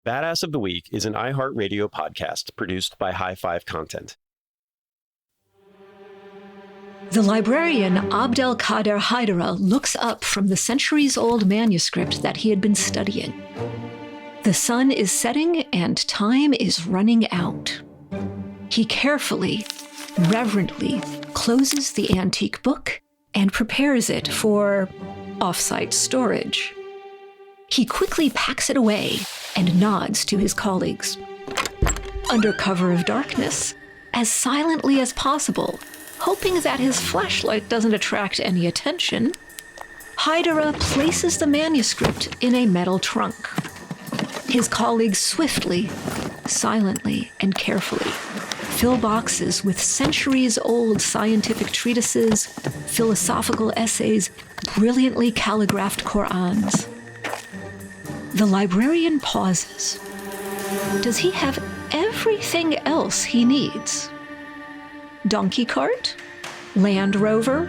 Badass of the Week is an iHeartRadio podcast produced by High Five Content. The librarian Abdel Kader Haidara looks up from the centuries-old manuscript that he had been studying. The sun is setting and time is running out. He carefully, reverently closes the antique book and prepares it for off-site storage. He quickly packs it away and nods to his colleagues. Under cover of darkness, as silently as possible, hoping that his flashlight doesn't attract any attention, Haidara places the manuscript in a metal trunk. His colleagues swiftly, silently, and carefully fill boxes with centuries-old scientific treatises, philosophical essays, brilliantly calligraphed Qur'ans. The librarian pauses. Does he have everything else he needs? Donkey cart? Land Rover?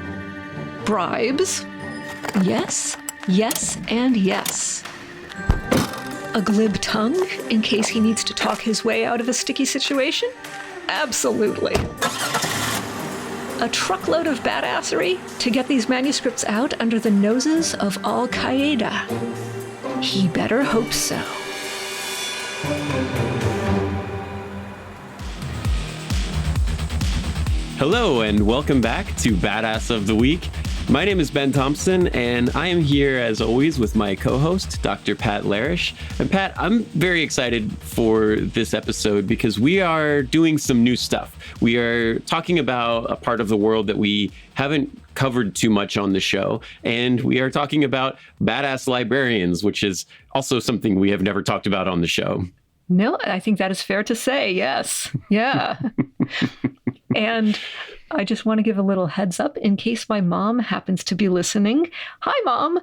Bribes? Yes, yes, and yes. A glib tongue in case he needs to talk his way out of a sticky situation? Absolutely. A truckload of badassery to get these manuscripts out under the noses of all Qaeda? He better hope so. Hello, and welcome back to Badass of the Week. My name is Ben Thompson, and I am here, as always, with my co-host, Dr. Pat Larish. And Pat, I'm very excited for this episode because we are doing some new stuff. We are talking about a part of the world that we haven't covered too much on the show, and we are talking about badass librarians, which is also something we have never talked about on the show. No, I think that is fair to say, yes. Yeah. And I just want to give a little heads up in case my mom happens to be listening. Hi, Mom.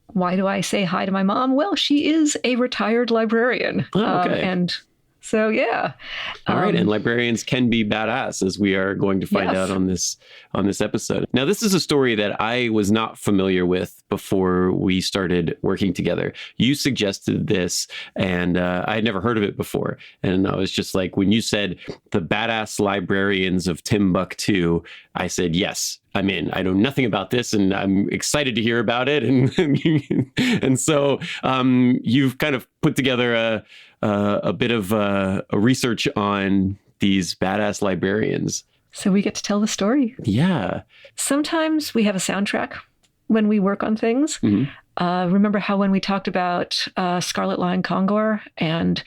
Why do I say hi to my mom? Well, she is a retired librarian. Oh, okay. And so, yeah. All right. And librarians can be badass, as we are going to find out on this episode. Now, this is a story that I was not familiar with before we started working together. You suggested this, and I had never heard of it before. And I was just like, when you said the badass librarians of Timbuktu, I said, yes, I'm in. I know nothing about this, and I'm excited to hear about it. And so you've kind of put together a bit of a research on these badass librarians. So we get to tell the story. Yeah. Sometimes we have a soundtrack when we work on things. Mm-hmm. Remember how when we talked about Scarlet Lion Kongor and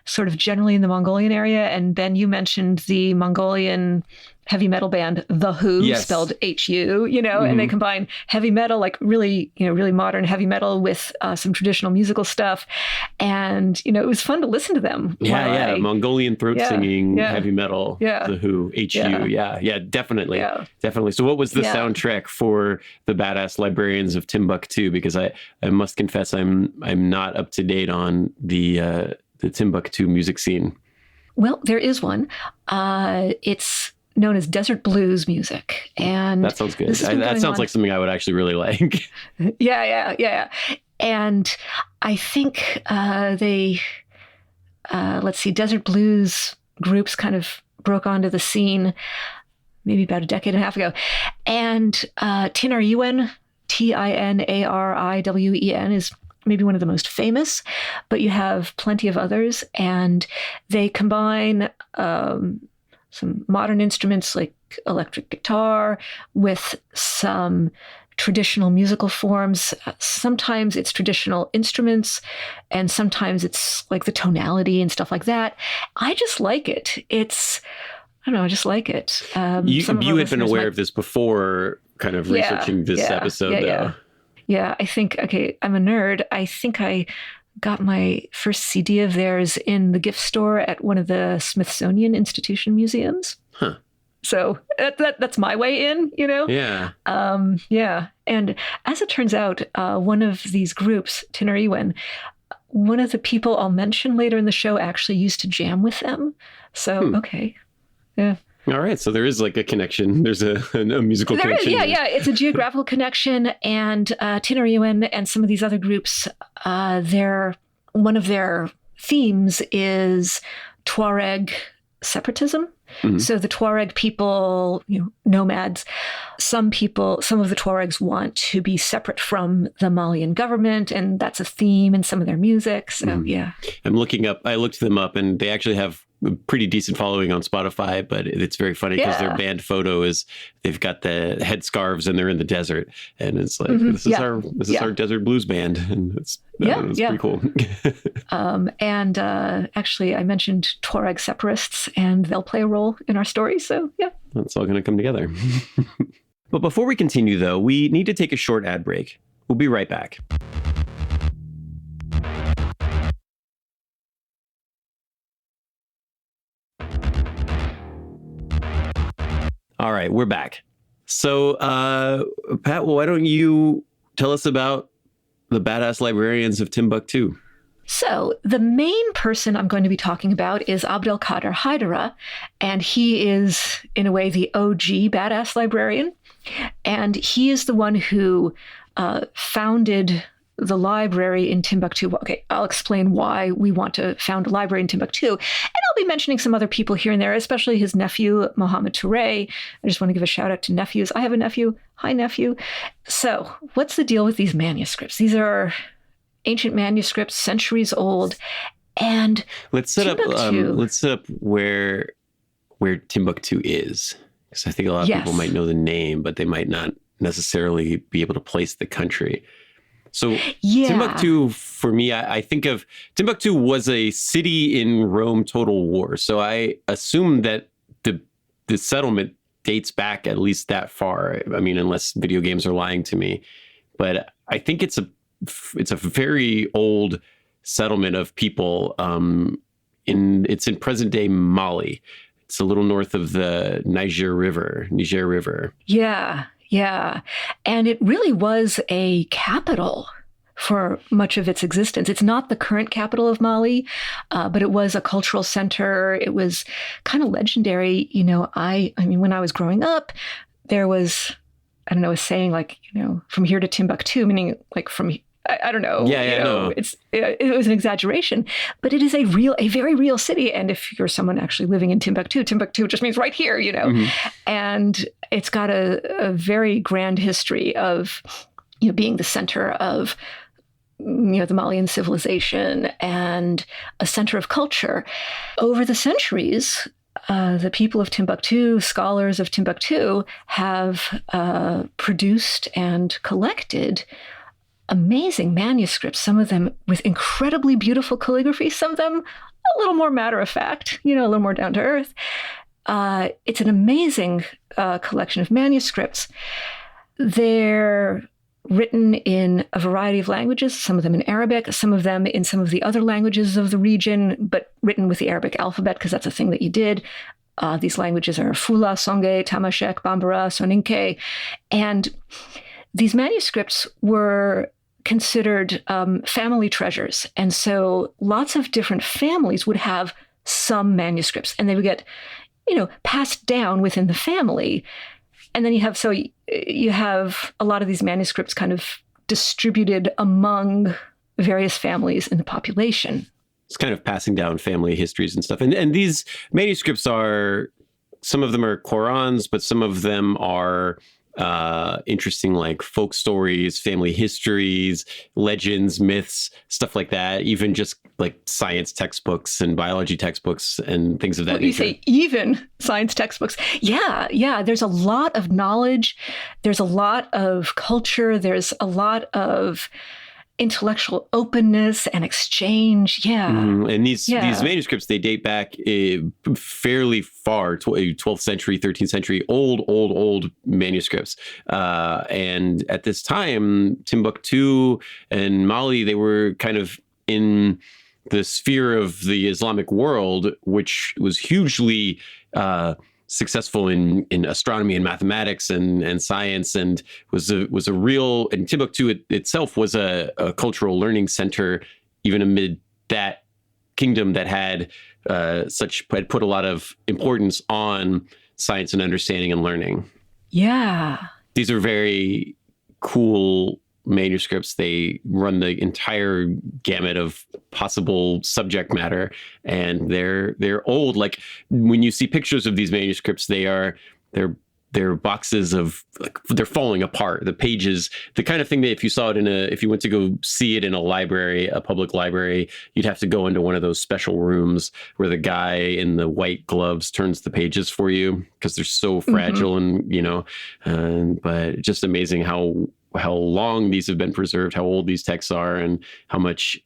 sort of generally in the Mongolian area, and Ben, you mentioned the Mongolian heavy metal band, The Who, yes, spelled H-U, mm-hmm, and they combine heavy metal, like really modern heavy metal with some traditional musical stuff. And, it was fun to listen to them. Yeah. Mongolian throat singing, heavy metal, The Who, H-U. Yeah, definitely. Yeah. Definitely. So what was the soundtrack for the badass librarians of Timbuktu? Because I must confess, I'm not up to date on the Timbuktu music scene. Well, there is one. It's known as desert blues music. And that sounds good. That sounds like something I would actually really like. Yeah. And I think desert blues groups kind of broke onto the scene maybe about a decade and a half ago. And Tinariwen, Tinariwen, is maybe one of the most famous, but you have plenty of others. And they combine some modern instruments like electric guitar with some traditional musical forms. Sometimes it's traditional instruments, and sometimes it's like the tonality and stuff like that. I just like it. I just like it. You had been aware of this before kind of researching this episode, though. Yeah, I think, I'm a nerd. I think I got my first CD of theirs in the gift store at one of the Smithsonian Institution museums. Huh. So that's my way in, Yeah. And as it turns out, one of these groups, Tinariwen, one of the people I'll mention later in the show actually used to jam with them. So, okay. Yeah. All right. So there is like a connection. There's a musical connection. Yeah. It's a geographical connection. And Tinariwen and some of these other groups, one of their themes is Tuareg separatism. Mhm. So the Tuareg people, nomads, some of the Tuaregs want to be separate from the Malian government, and that's a theme in some of their music. So, yeah. I looked them up, and they actually have a pretty decent following on Spotify, but it's very funny because their band photo is, they've got the headscarves and they're in the desert. And it's like, this is our desert blues band. And it's pretty cool. And actually, I mentioned Tuareg separatists, and they'll play a role in our story. So, yeah. That's all going to come together. But before we continue, though, we need to take a short ad break. We'll be right back. All right, we're back. So, Pat, why don't you tell us about the badass librarians of Timbuktu? So the main person I'm going to be talking about is Abdel Kader Haidara, and he is, in a way, the OG badass librarian. And he is the one who founded the library in Timbuktu. Okay, I'll explain why we want to found a library in Timbuktu. And I'll be mentioning some other people here and there, especially his nephew, Mohammed Touré. I just want to give a shout out to nephews. I have a nephew. Hi, nephew. So what's the deal with these manuscripts? These are ancient manuscripts, centuries old. And let's set up where Timbuktu is. Because I think a lot of people might know the name, but they might not necessarily be able to place the country. So Timbuktu, for me, I think of Timbuktu was a city in Rome total war. So I assume that the settlement dates back at least that far. I mean, unless video games are lying to me. But I think it's a very old settlement of people. It's in present day Mali. It's a little north of the Niger River. Yeah. And it really was a capital for much of its existence. It's not the current capital of Mali, but it was a cultural center. It was kind of legendary. I mean, when I was growing up, there was, I don't know, a saying like, from here to Timbuktu, meaning like from, I don't know. No. It was an exaggeration, but it is a very real city. And if you're someone actually living in Timbuktu just means right here, And it's got a very grand history of, being the center of, the Malian civilization and a center of culture. Over the centuries, the people of Timbuktu, scholars of Timbuktu, have produced and collected amazing manuscripts, some of them with incredibly beautiful calligraphy, some of them a little more matter of fact, a little more down to earth. It's an amazing collection of manuscripts. They're written in a variety of languages, some of them in Arabic, some of them in some of the other languages of the region, but written with the Arabic alphabet because that's a thing that you did. These languages are Fula, Songhai, Tamashek, Bambara, Soninke. And these manuscripts were considered family treasures. And so lots of different families would have some manuscripts, and they would get, passed down within the family. And then you have a lot of these manuscripts kind of distributed among various families in the population. It's kind of passing down family histories and stuff. And these manuscripts some of them are Qurans, but some of them are interesting, like folk stories, family histories, legends, myths, stuff like that. Even just like science textbooks and biology textbooks and things of that nature. You say even science textbooks. Yeah. There's a lot of knowledge. There's a lot of culture. There's a lot of intellectual openness and exchange. Yeah. And these manuscripts, they date back fairly far, 12th century, 13th century, old manuscripts. And at this time, Timbuktu and Mali, they were kind of in the sphere of the Islamic world, which was hugely successful in astronomy and mathematics and science, and was a real, and Timbuktu itself was a cultural learning center, even amid that kingdom that had put a lot of importance on science and understanding and learning. Yeah. These are very cool manuscripts. They run the entire gamut of possible subject matter, and they're old. Like when you see pictures of these manuscripts, they're boxes of, like, they're falling apart. The pages, the kind of thing that if you saw it if you went to go see it in a library, a public library, you'd have to go into one of those special rooms where the guy in the white gloves turns the pages for you because they're so fragile but just amazing how long these have been preserved, how old these texts are, and how much,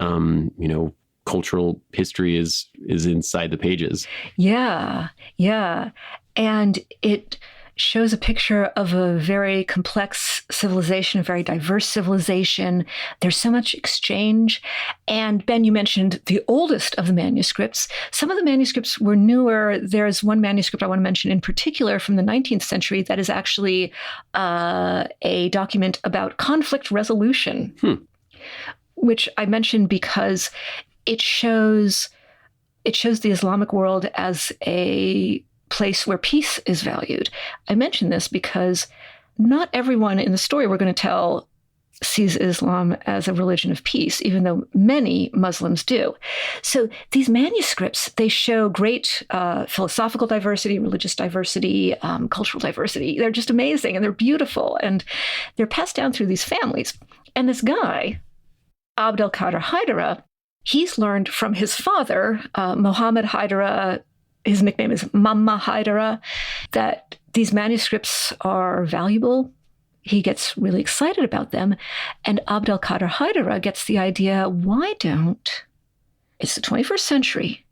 cultural history is inside the pages. Yeah. Yeah. And it shows a picture of a very complex civilization, a very diverse civilization. There's so much exchange. And Ben, you mentioned the oldest of the manuscripts. Some of the manuscripts were newer. There's one manuscript I want to mention in particular from the 19th century that is actually a document about conflict resolution, which I mentioned because it shows the Islamic world as a place where peace is valued. I mention this because not everyone in the story we're going to tell sees Islam as a religion of peace, even though many Muslims do. So these manuscripts, they show great philosophical diversity, religious diversity, cultural diversity. They're just amazing, and they're beautiful, and they're passed down through these families. And this guy, Abdel Kader Haidara, he's learned from his father, Mohammed Haidara. His nickname is Mama Haidara, that these manuscripts are valuable. He gets really excited about them. And Abdel Kader Haidara gets the idea, it's the 21st century,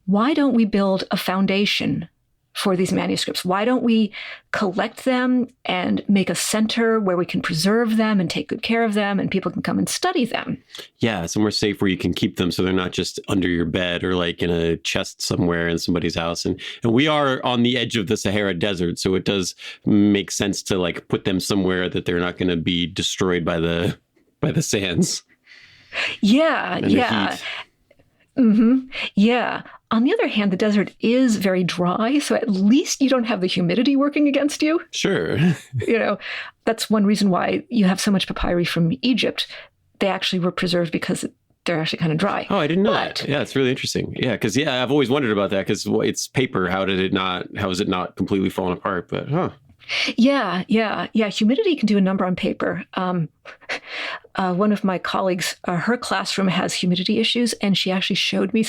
why don't we build a foundation for these manuscripts? Why don't we collect them and make a center where we can preserve them and take good care of them and people can come and study them? Yeah, somewhere safe where you can keep them so they're not just under your bed or like in a chest somewhere in somebody's house. And we are on the edge of the Sahara Desert, so it does make sense to like put them somewhere that they're not going to be destroyed by the sands. Yeah, yeah. Mm-hmm. Yeah. On the other hand, the desert is very dry, so at least you don't have the humidity working against you. Sure. That's one reason why you have so much papyri from Egypt. They actually were preserved because they're actually kind of dry. Oh, I didn't know that. Yeah, it's really interesting. Yeah, because I've always wondered about that because it's paper. How is it not completely falling apart? But Yeah. Humidity can do a number on paper. One of my colleagues, her classroom has humidity issues, and she actually showed me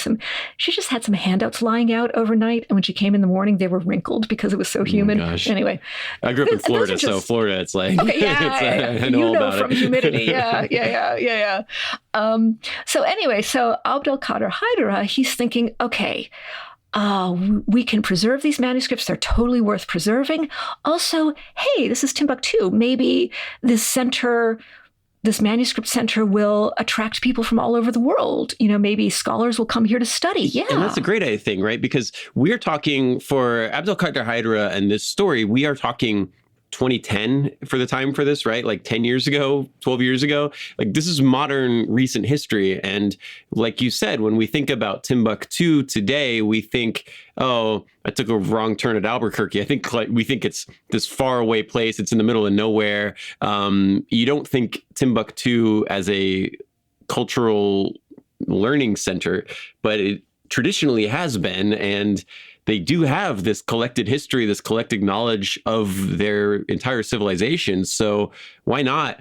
she just had some handouts lying out overnight. And when she came in the morning, they were wrinkled because it was so humid. Oh my gosh. Anyway. I grew up in Florida, so Florida, it's like, okay, I know about from humidity. Yeah. So anyway, Abdel Kader Haidara, he's thinking, okay, we can preserve these manuscripts. They're totally worth preserving. Also, hey, this is Timbuktu. Maybe this manuscript center will attract people from all over the world. Maybe scholars will come here to study. Yeah. And that's a great thing, right? Because we're talking, for Abdel Kader Haidara and this story, we are talking 2010 for the time for this, right? Like 10 years ago, 12 years ago. Like this is modern, recent history. And like you said, when we think about Timbuktu today, we think, oh, I took a wrong turn at Albuquerque. I think we think it's this faraway place. It's in the middle of nowhere. You don't think Timbuktu as a cultural learning center, but it traditionally has been. And they do have this collected history, this collected knowledge of their entire civilization. So why not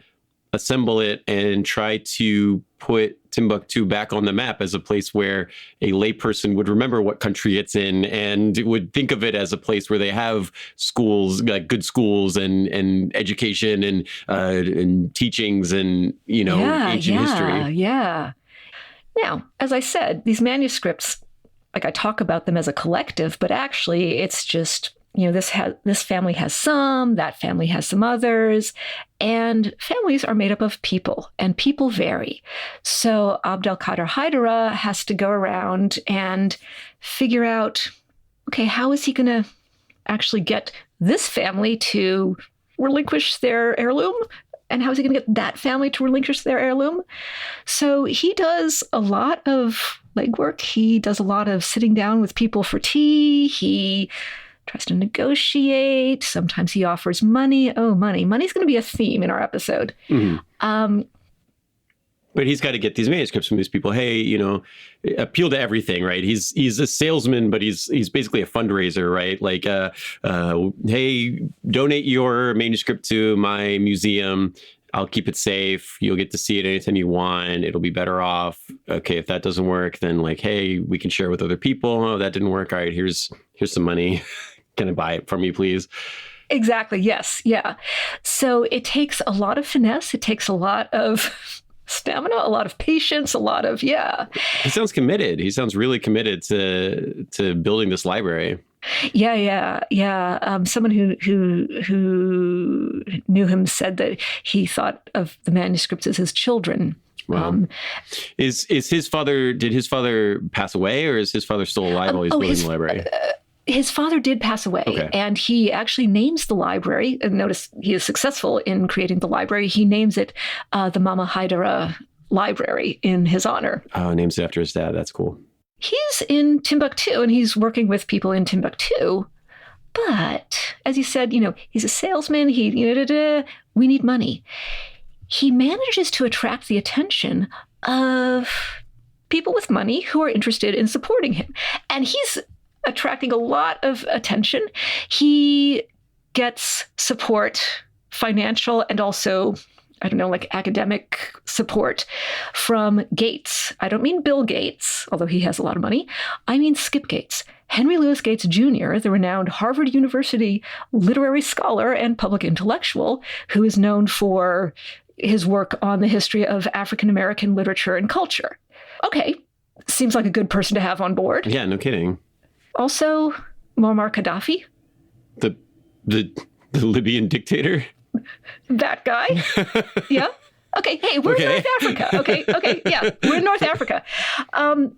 assemble it and try to put Timbuktu back on the map as a place where a layperson would remember what country it's in and would think of it as a place where they have schools, like good schools and education and teachings and, ancient history. Yeah. Now, as I said, these manuscripts, like I talk about them as a collective, but actually it's just, this family has some, that family has some others, and families are made up of people, and people vary. So Abdel Kader Haidara has to go around and figure out, okay, how is he going to actually get this family to relinquish their heirloom? And how is he going to get that family to relinquish their heirloom? So he does a lot of legwork. He does a lot of sitting down with people for tea. He tries to negotiate. Sometimes he offers money. Oh, money. Money's going to be a theme in our episode. Mm-hmm. But he's got to get these manuscripts from these people. Hey, appeal to everything, right? He's a salesman, but he's basically a fundraiser, right? Like, hey, donate your manuscript to my museum. I'll keep it safe. You'll get to see it anytime you want. It'll be better off. Okay, if that doesn't work, then like, hey, we can share with other people. Oh, that didn't work. All right, here's some money. Can I buy it from you, please? Exactly. Yes. Yeah. So it takes a lot of finesse. It takes a lot of stamina, a lot of patience, a lot of, yeah. He sounds committed. He sounds really committed to building this library. Yeah. Someone who knew him said that he thought of the manuscripts as his children. Wow. Is his father? Did his father pass away, or is his father still alive while he's building the library? His father did pass away, and he actually names the library. And notice he is successful in creating the library. He names it the Mama Haidara Library in his honor. Oh, names it after his dad. That's cool. He's in Timbuktu, and he's working with people in Timbuktu. But as you said, he's a salesman. We need money. He manages to attract the attention of people with money who are interested in supporting him, and he's attracting a lot of attention. He gets support, financial and also, academic support from Gates. I don't mean Bill Gates, although he has a lot of money. I mean Skip Gates. Henry Louis Gates Jr., the renowned Harvard University literary scholar and public intellectual, who is known for his work on the history of African American literature and culture. Okay, seems like a good person to have on board. Yeah, no kidding. Also, Muammar Gaddafi. The Libyan dictator? That guy. Yeah. Okay. Hey, we're in North Africa. Okay. Yeah, we're in North Africa. And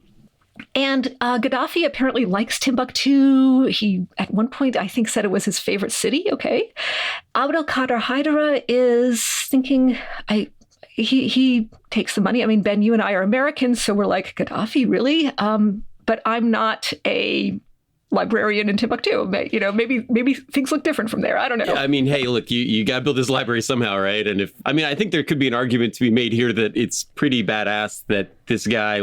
Gaddafi apparently likes Timbuktu. He, at one point, I think, said it was his favorite city. Okay. Abdel Kader Haidara is thinking, he takes the money. I mean, Ben, you and I are Americans, so we're like, Gaddafi, really? But I'm not a librarian in Timbuktu. Maybe things look different from there. I don't know. Yeah, I mean, hey, look, you got to build this library somehow, right? And I think there could be an argument to be made here that it's pretty badass that this guy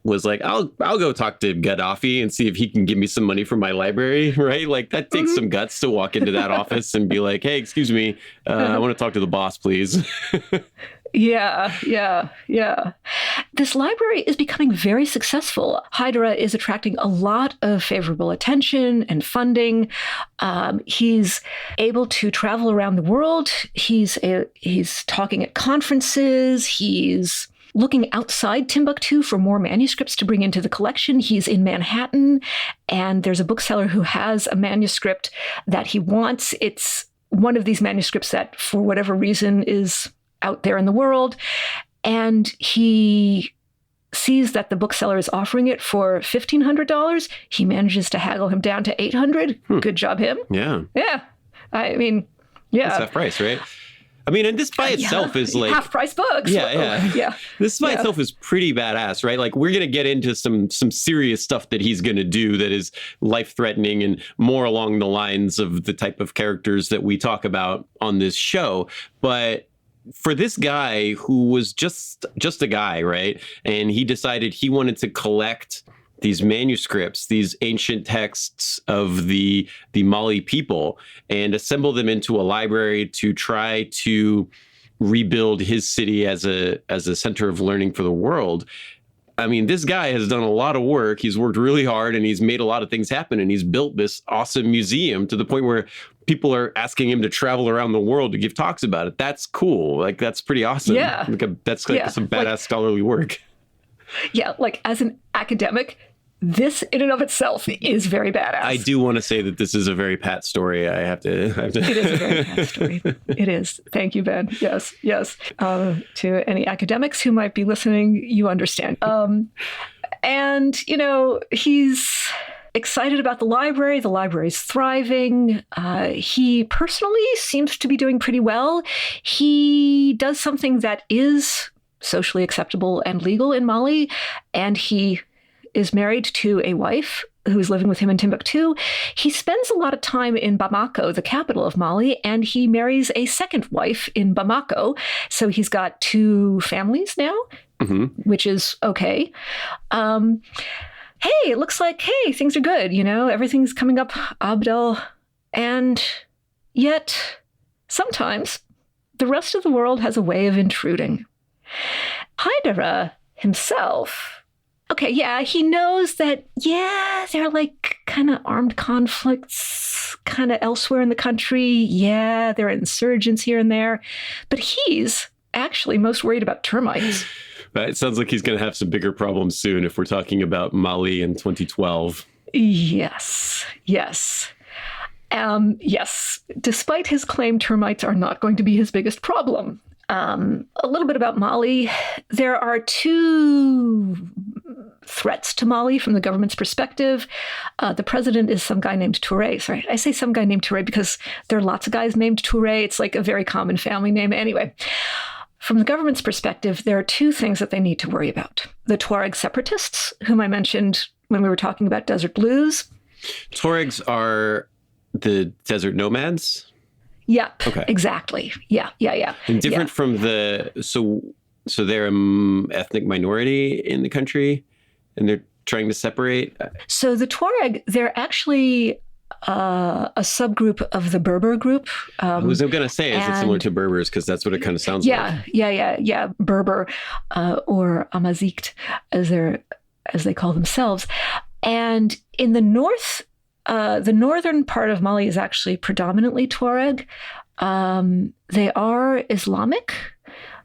was like, I'll go talk to Gaddafi and see if he can give me some money for my library, right? Like that takes some guts to walk into that office and be like, hey, excuse me, I want to talk to the boss, please. Yeah. This library is becoming very successful. Haidara is attracting a lot of favorable attention and funding. He's able to travel around the world. He's talking at conferences. He's looking outside Timbuktu for more manuscripts to bring into the collection. He's in Manhattan, and there's a bookseller who has a manuscript that he wants. It's one of these manuscripts that, for whatever reason, is out there in the world, and he sees that the bookseller is offering it for $1,500. He manages to haggle him down to $800. Good job, him. Yeah. I mean, yeah. That's half price, right? I mean, and this by itself is like half price books. Yeah. This by itself is pretty badass, right? Like we're going to get into some serious stuff that he's going to do that is life threatening and more along the lines of the type of characters that we talk about on this show. But for this guy who was just a guy, right? And he decided he wanted to collect these manuscripts, these ancient texts of the Mali people, and assemble them into a library to try to rebuild his city as a center of learning for the world. I mean, this guy has done a lot of work. He's worked really hard and he's made a lot of things happen. And he's built this awesome museum to the point where people are asking him to travel around the world to give talks about it. That's cool. Like, that's pretty awesome. Yeah. That's some badass scholarly work. Yeah. Like, as an academic, this in and of itself is very badass. I do want to say that this is a very Pat story. I have to. It is a very Pat story. It is. Thank you, Ben. Yes. To any academics who might be listening, you understand. And, he's excited about the library. The library's thriving. He personally seems to be doing pretty well. He does something that is socially acceptable and legal in Mali, and he is married to a wife who's living with him in Timbuktu. He spends a lot of time in Bamako, the capital of Mali, and he marries a second wife in Bamako. So he's got 2 families now, which is okay. Hey, it looks like, hey, things are good, everything's coming up, Abdel. And yet, sometimes the rest of the world has a way of intruding. Haidara himself, okay, yeah, he knows that, there are like kind of armed conflicts kind of elsewhere in the country. Yeah, there are insurgents here and there. But he's actually most worried about termites. It sounds like he's going to have some bigger problems soon if we're talking about Mali in 2012. Yes. Despite his claim, termites are not going to be his biggest problem. A little bit about Mali. There are 2 threats to Mali from the government's perspective. The president is some guy named Touré. Sorry, I say some guy named Touré because there are lots of guys named Touré. It's like a very common family name. Anyway, from the government's perspective, there are 2 things that they need to worry about. The Tuareg separatists, whom I mentioned when we were talking about Desert Blues. Tuaregs are the desert nomads? Yep. Okay. Exactly. Yeah. And different from so they're an ethnic minority in the country, and they're trying to separate. So the Tuareg, they're actually a subgroup of the Berber group. I was going to say, is it similar to Berbers? Because that's what it kind of sounds like. Yeah. Berber or Amazight, as they call themselves. And in the north, the northern part of Mali is actually predominantly Tuareg. They are Islamic.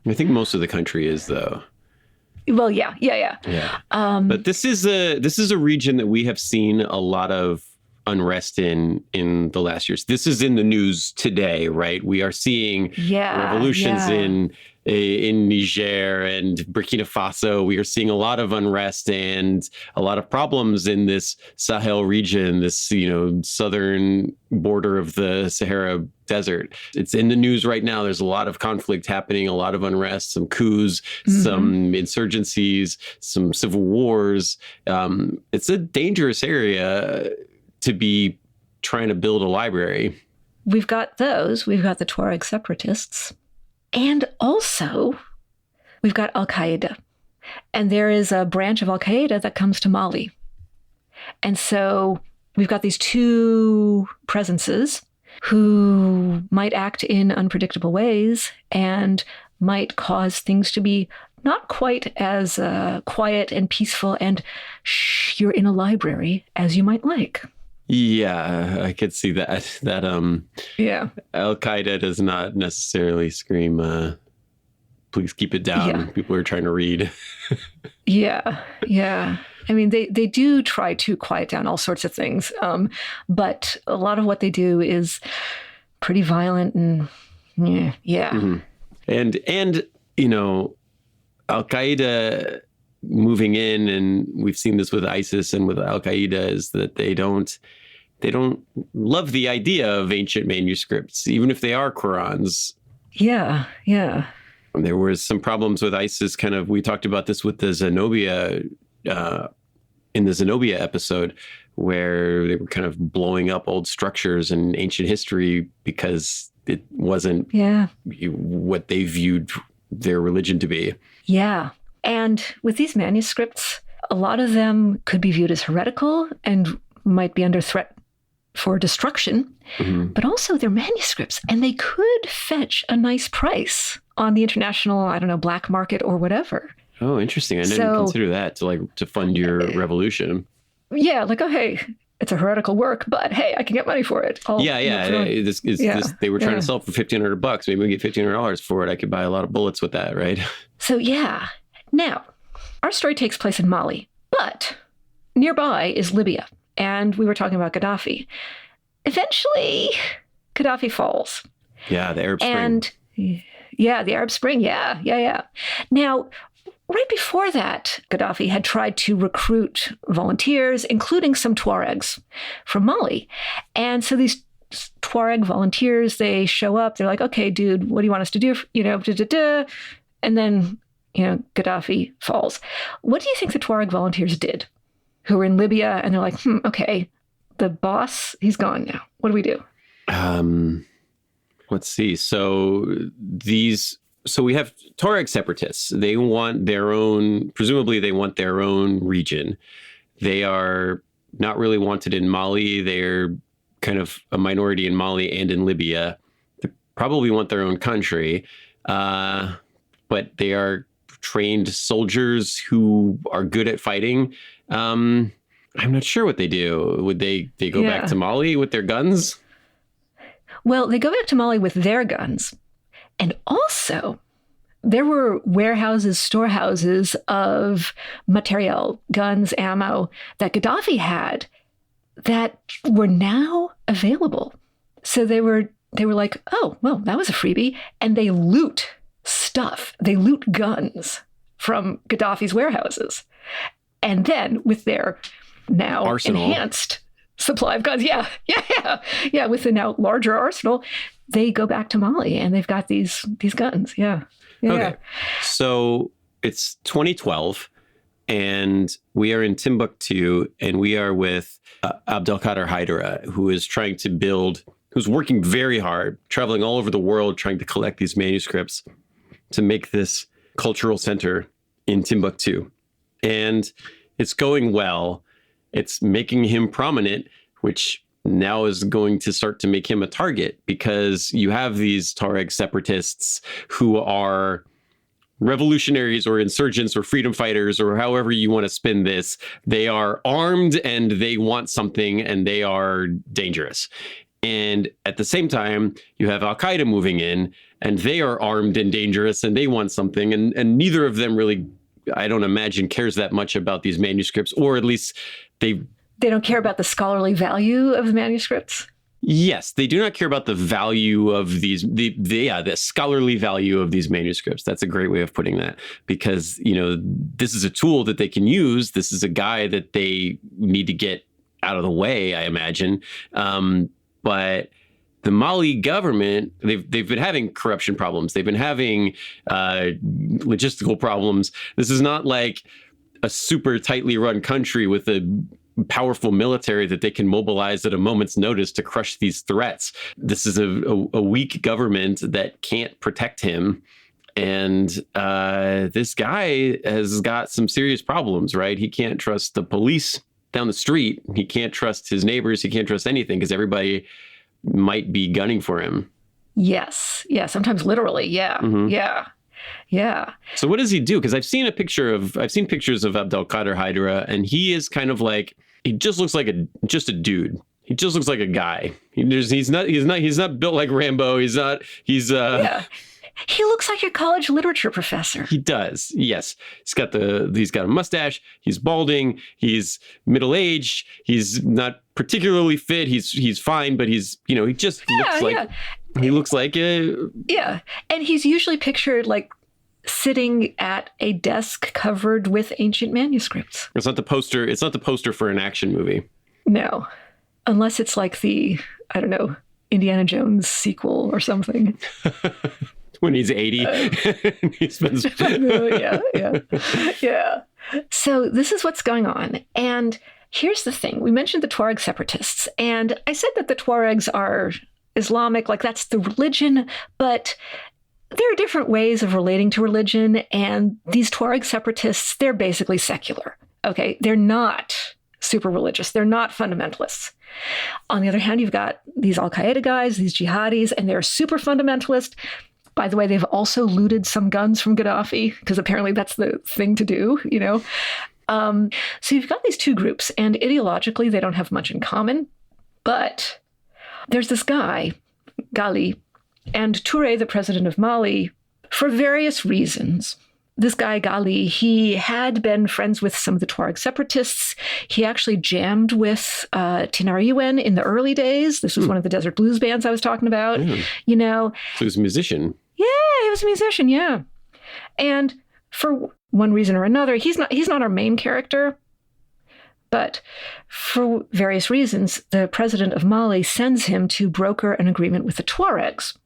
I think most of the country is, though. Well, yeah. But this is a region that we have seen a lot of unrest in the last years. This is in the news today, right? We are seeing revolutions in Niger and Burkina Faso. We are seeing a lot of unrest and a lot of problems in this Sahel region, this, southern border of the Sahara Desert. It's in the news right now. There's a lot of conflict happening, a lot of unrest, some coups, some insurgencies, some civil wars. It's a dangerous area to be trying to build a library. We've got those. We've got the Tuareg separatists. And also, we've got Al Qaeda. And there is a branch of Al Qaeda that comes to Mali. And so we've got these 2 presences who might act in unpredictable ways and might cause things to be not quite as quiet and peaceful and you're in a library as you might like. Yeah, I could see that. Al Qaeda does not necessarily scream, please keep it down. Yeah. People are trying to read. Yeah. I mean, they do try to quiet down all sorts of things. But a lot of what they do is pretty violent and yeah. Mm-hmm. And Al Qaeda moving in, and we've seen this with ISIS and with Al Qaeda, is that they don't love the idea of ancient manuscripts, even if they are Qurans. Yeah. And there was some problems with ISIS. We talked about this with the Zenobia in the Zenobia episode, where they were kind of blowing up old structures and ancient history because it wasn't what they viewed their religion to be. Yeah. And with these manuscripts, a lot of them could be viewed as heretical and might be under threat for destruction, but also they're manuscripts and they could fetch a nice price on the international, black market or whatever. Oh, interesting. I didn't consider that to fund your revolution. Yeah, hey, it's a heretical work, but hey, I can get money for it. They were trying to sell it for $1,500. Maybe we get $1,500 for it. I could buy a lot of bullets with that, right? So yeah. Now, our story takes place in Mali, but nearby is Libya. And we were talking about Gaddafi. Eventually, Gaddafi falls. Yeah, the Arab Spring. The Arab Spring. Yeah. Now, right before that, Gaddafi had tried to recruit volunteers, including some Tuaregs from Mali. And so these Tuareg volunteers, they show up. They're like, okay, dude, what do you want us to do? And then, Gaddafi falls. What do you think the Tuareg volunteers did? who were in Libya, and they're like, okay, the boss, he's gone now. What do we do? Let's see. So we have Tuareg separatists. They want their own, presumably they want their own region. They are not really wanted in Mali. They're kind of a minority in Mali and in Libya. They probably want their own country, but they are trained soldiers who are good at fighting. I'm not sure what they do. Would they go back to Mali with their guns? Well, they go back to Mali with their guns. And also, there were warehouses, storehouses of materiel, guns, ammo that Gaddafi had that were now available. So they were like, oh, well, that was a freebie. And they loot stuff. They loot guns from Gaddafi's warehouses. And then with their now arsenal. Enhanced supply of guns, with the now larger arsenal, they go back to Mali and they've got these guns. Okay. So it's 2012 and we are in Timbuktu and we are with Abdel Kader Haidara, who is trying to build, who's working very hard, traveling all over the world, trying to collect these manuscripts to make this cultural center in Timbuktu. And it's going well. It's making him prominent, which now is going to start to make him a target because you have these Tuareg separatists who are revolutionaries or insurgents or freedom fighters or however you want to spin this. They are armed and they want something and they are dangerous. And at the same time, you have Al Qaeda moving in and they are armed and dangerous and they want something. And neither of them really, I don't imagine, cares that much about these manuscripts, or at least they don't care about the scholarly value of the manuscripts. Yes, they do not care about the value of these, the scholarly value of these manuscripts. That's a great way of putting that, because, this is a tool that they can use. This is a guy that they need to get out of the way, I imagine. But the Mali government, they've been having corruption problems. They've been having logistical problems. This is not like a super tightly run country with a powerful military that they can mobilize at a moment's notice to crush these threats. This is a weak government that can't protect him. And this guy has got some serious problems, right? He can't trust the police down the street. He can't trust his neighbors. He can't trust anything because everybody might be gunning for him. Yes. Yeah. Sometimes literally. Yeah. Mm-hmm. Yeah. Yeah. So what does he do? Because I've seen pictures of Abdel Kader Haidara, and he is kind of like, he just looks like just a dude. He just looks like a guy. He's not built like Rambo. Yeah. He looks like your college literature professor. He does. Yes. He's got a mustache. He's balding. He's middle-aged. He's not particularly fit. He's fine, but he just looks like, he looks like a... Yeah. And he's usually pictured like sitting at a desk covered with ancient manuscripts. It's not the poster for an action movie. No. Unless it's like the, I don't know, Indiana Jones sequel or something. When he's 80. He spends... Yeah. So this is what's going on. And here's the thing. We mentioned the Tuareg separatists. And I said that the Tuaregs are Islamic, like that's the religion. But there are different ways of relating to religion. And these Tuareg separatists, they're basically secular. Okay? They're not super religious. They're not fundamentalists. On the other hand, you've got these Al Qaeda guys, these jihadis, and they're super fundamentalist. By the way, they've also looted some guns from Gaddafi, because apparently that's the thing to do, So you've got these two groups, and ideologically, they don't have much in common. But there's this guy, Ghali, and Touré, the president of Mali, for various reasons. This guy, Ghali, he had been friends with some of the Tuareg separatists. He actually jammed with Tinariwen in the early days. This was one of the Desert Blues bands I was talking about, So he was a musician. Yeah, he was a musician, yeah. And for one reason or another, he's not our main character. But for various reasons, the president of Mali sends him to broker an agreement with the Tuaregs.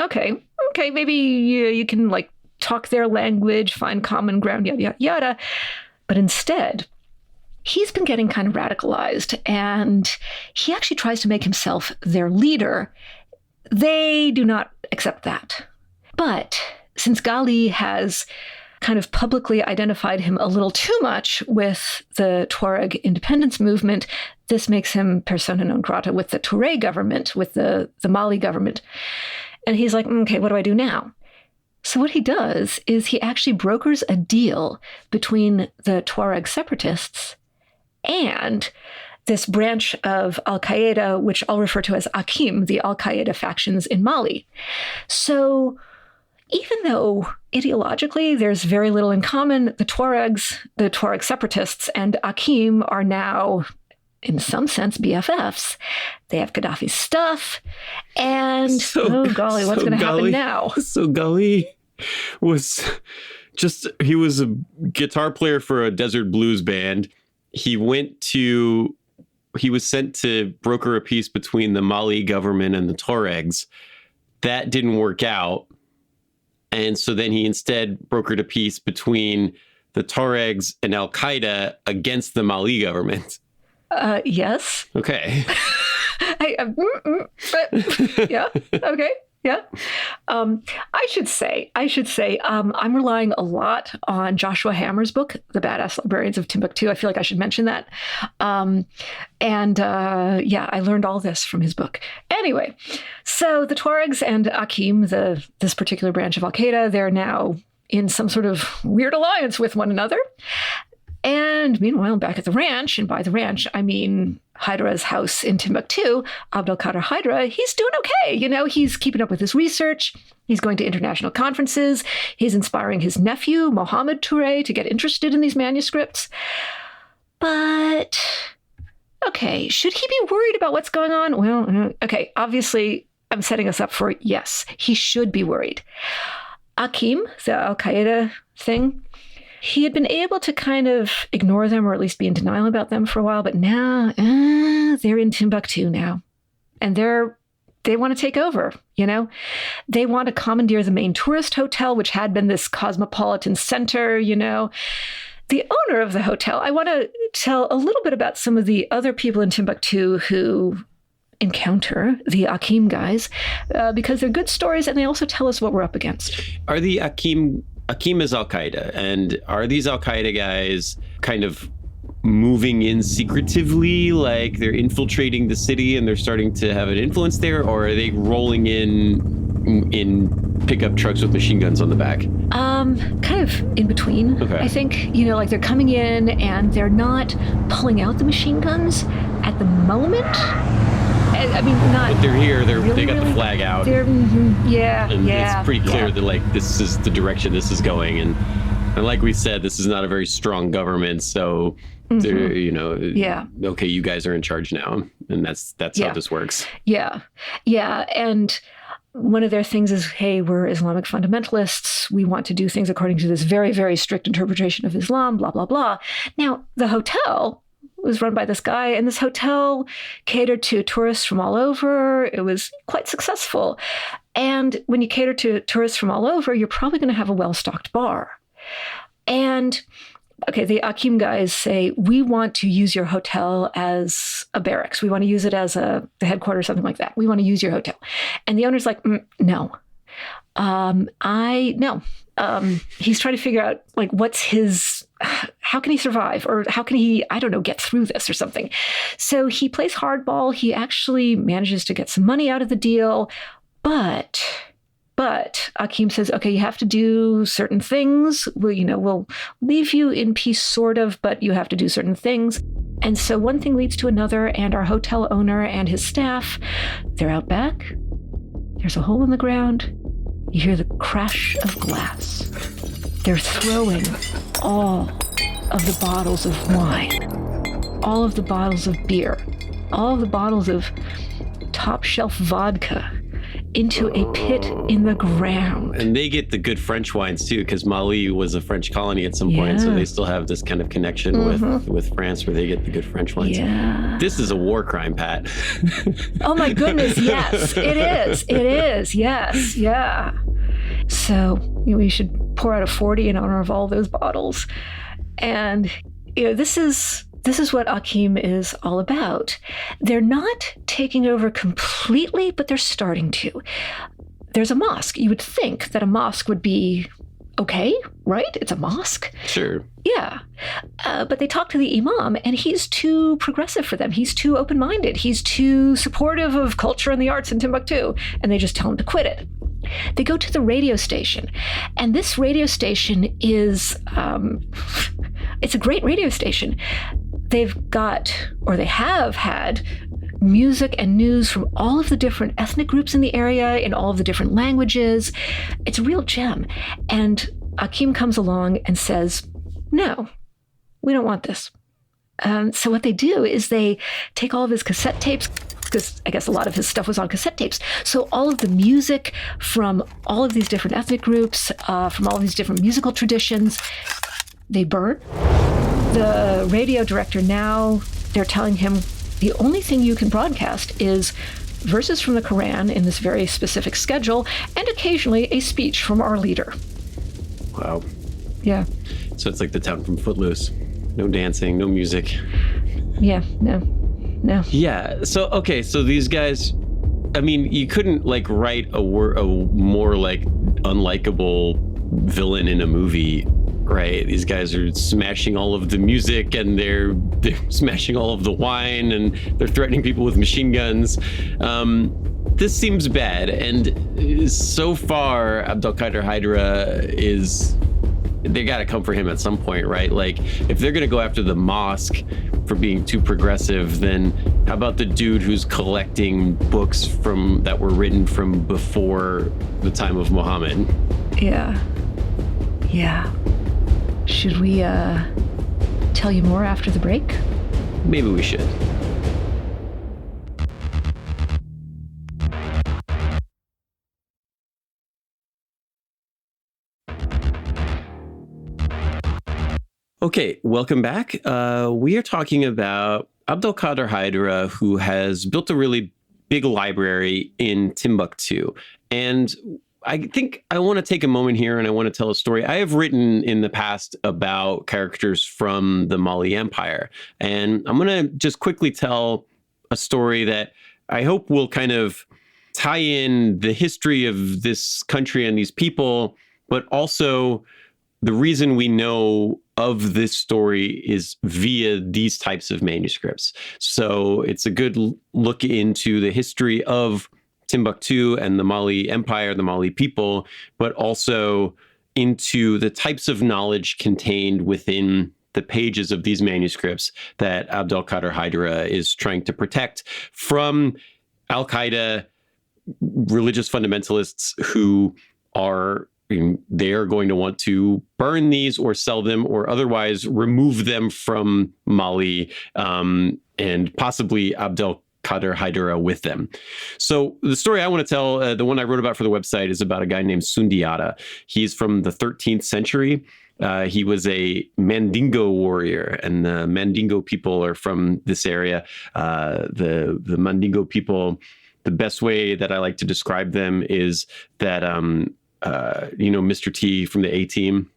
Okay, maybe you can talk their language, find common ground, yada, yada, yada. But instead, he's been getting kind of radicalized, and he actually tries to make himself their leader. They do not accept that. But since Ghali has kind of publicly identified him a little too much with the Tuareg independence movement, this makes him persona non grata with the Touré government, with the Mali government. And he's like, okay, what do I do now? So what he does is he actually brokers a deal between the Tuareg separatists and this branch of Al-Qaeda, which I'll refer to as Akim, the Al-Qaeda factions in Mali. So even though ideologically there's very little in common, the Tuareg separatists, and Akim are now, in some sense, BFFs. They have Gaddafi's stuff, and what's going to happen now? So Ghali was he was a guitar player for a desert blues band. He was sent to broker a peace between the Mali government and the Tuaregs. That didn't work out. And so then he instead brokered a peace between the Tuaregs and Al-Qaeda against the Mali government. Yes. Okay. Yeah. Okay. Yeah. I should say, I'm relying a lot on Joshua Hammer's book, The Badass Librarians of Timbuktu. I feel like I should mention that. I learned all this from his book. Anyway, so the Tuaregs and Akim, this particular branch of Al-Qaeda, they're now in some sort of weird alliance with one another. And meanwhile, back at the ranch, and by the ranch, I mean Haidara's house in Timbuktu, Abdel Kader Haidara, he's doing okay. He's keeping up with his research. He's going to international conferences. He's inspiring his nephew, Mohammed Touré, to get interested in these manuscripts. But, okay, should he be worried about what's going on? Well, okay, obviously, I'm setting us up for, yes, he should be worried. Akim, the Al-Qaeda thing, he had been able to kind of ignore them, or at least be in denial about them for a while, but now they're in Timbuktu now. And they want to take over, They want to commandeer the main tourist hotel, which had been this cosmopolitan center, The owner of the hotel, I want to tell a little bit about some of the other people in Timbuktu who encounter the Akim guys, because they're good stories, and they also tell us what we're up against. Are the Akim is Al-Qaeda, and are these Al-Qaeda guys kind of moving in secretively, like they're infiltrating the city and they're starting to have an influence there, or are they rolling in pickup trucks with machine guns on the back? Kind of in between. Okay. I think, like they're coming in and they're not pulling out the machine guns at the moment. I mean, not. But they're here. They got the flag out. Yeah. It's pretty clear that this is the direction this is going, and like we said, this is not a very strong government. So, okay, you guys are in charge now, and that's how this works. Yeah. And one of their things is, hey, we're Islamic fundamentalists. We want to do things according to this very, very strict interpretation of Islam. Blah blah blah. Now, the hotel was run by this guy, and this hotel catered to tourists from all over. It was quite successful. And when you cater to tourists from all over, you're probably going to have a well-stocked bar. And, okay, the Akim guys say, we want to use your hotel as a barracks. We want to use it as the headquarters, something like that. We want to use your hotel. And the owner's like, no. No. He's trying to figure out, how can he survive, or how can he, get through this or something. So he plays hardball. He actually manages to get some money out of the deal, but Akim says, okay, you have to do certain things. We'll leave you in peace, sort of, but you have to do certain things. And so one thing leads to another, and our hotel owner and his staff, they're out back. There's a hole in the ground. You hear the crash of glass. They're throwing all of the bottles of wine, all of the bottles of beer, all of the bottles of top shelf vodka into a pit in the ground. And they get the good French wines too, because Mali was a French colony at some point, so they still have this kind of connection with France, where they get the good French wines. Yeah. This is a war crime, Pat. Oh my goodness, yes, it is, yes, yeah. So we should pour out a 40 in honor of all those bottles. And this is this is what Akim is all about. They're not taking over completely, but they're starting to. There's a mosque. You would think that a mosque would be okay, right? It's a mosque. Sure. Yeah. But they talk to the imam, and he's too progressive for them. He's too open-minded. He's too supportive of culture and the arts in Timbuktu, and they just tell him to quit it. They go to the radio station, and this radio station is, it's a great radio station. They've got, or they have had, music and news from all of the different ethnic groups in the area, in all of the different languages. It's a real gem. And Akim comes along and says, no, we don't want this. So what they do is they take all of his cassette tapes, because I guess a lot of his stuff was on cassette tapes. So all of the music from all of these different ethnic groups, from all of these different musical traditions, they burn. The radio director now, they're telling him, the only thing you can broadcast is verses from the Quran in this very specific schedule, and occasionally a speech from our leader. Wow. Yeah. So it's like the town from Footloose. No dancing, no music. Yeah, no. Yeah. So, okay. So these guys, I mean, you couldn't like write a more like unlikable villain in a movie, right? These guys are smashing all of the music, and they're smashing all of the wine, and they're threatening people with machine guns. This seems bad. And so far, Abdel Kader Haidara they got to come for him at some point, right? Like, if they're going to go after the mosque for being too progressive, then how about the dude who's collecting books that were written from before the time of Muhammad? Yeah. Should we tell you more after the break? Maybe we should. Okay, welcome back. We are talking about Abdel Kader Haidara, who has built a really big library in Timbuktu. And I think I want to take a moment here and I want to tell a story. I have written in the past about characters from the Mali Empire. And I'm going to just quickly tell a story that I hope will kind of tie in the history of this country and these people, but also the reason we know of this story is via these types of manuscripts. So it's a good look into the history of Timbuktu and the Mali Empire, the Mali people, but also into the types of knowledge contained within the pages of these manuscripts that Abdel Kader Haidara is trying to protect from Al-Qaeda, religious fundamentalists who are they're going to want to burn these or sell them or otherwise remove them from Mali, and possibly Abdel Kader Haidara with them. So the story I want to tell, the one I wrote about for the website, is about a guy named Sundiata. He's from the 13th century. He was a Mandingo warrior, and the Mandingo people are from this area. The Mandingo people, the best way that I like to describe them is that Mr. T from the A-Team.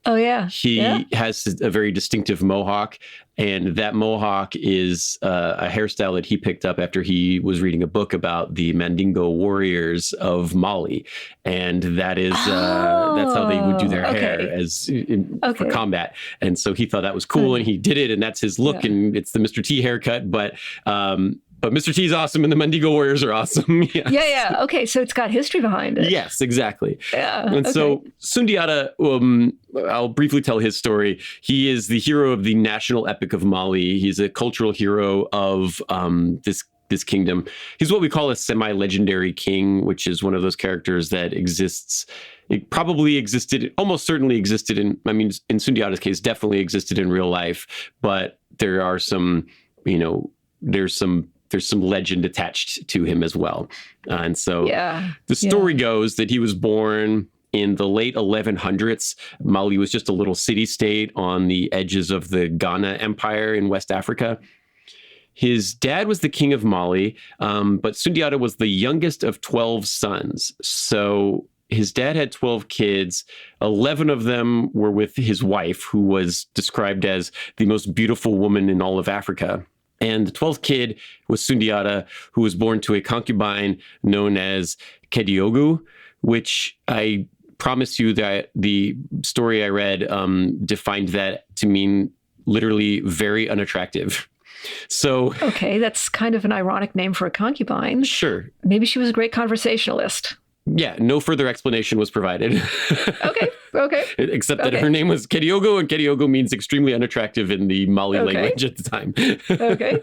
Oh, yeah. He has a very distinctive mohawk, and that mohawk is a hairstyle that he picked up after he was reading a book about the Mandingo warriors of Mali. And that is that's how they would do their hair for combat. And so he thought that was cool, and he did it, and that's his look, and it's the Mr. T haircut. But Mr. T is awesome, and the Mandingo warriors are awesome. Yes. Yeah. Okay, so it's got history behind it. Yes, exactly. Yeah. And so Sundiata, I'll briefly tell his story. He is the hero of the national epic of Mali. He's a cultural hero of this kingdom. He's what we call a semi-legendary king, which is one of those characters that exists. It probably existed, almost certainly existed in Sundiata's case, definitely existed in real life. But there are some, there's some legend attached to him as well. And so the story goes that he was born in the late 1100s. Mali was just a little city-state on the edges of the Ghana Empire in West Africa. His dad was the king of Mali, but Sundiata was the youngest of 12 sons. So his dad had 12 kids. 11 of them were with his wife, who was described as the most beautiful woman in all of Africa. And the 12th kid was Sundiata, who was born to a concubine known as Kediogu, which I promise you that the story I read defined that to mean literally very unattractive. So, okay, that's kind of an ironic name for a concubine. Sure. Maybe she was a great conversationalist. Yeah, no further explanation was provided. Okay. Except that her name was Kediogo, and Kediogo means extremely unattractive in the Mali language at the time. Okay.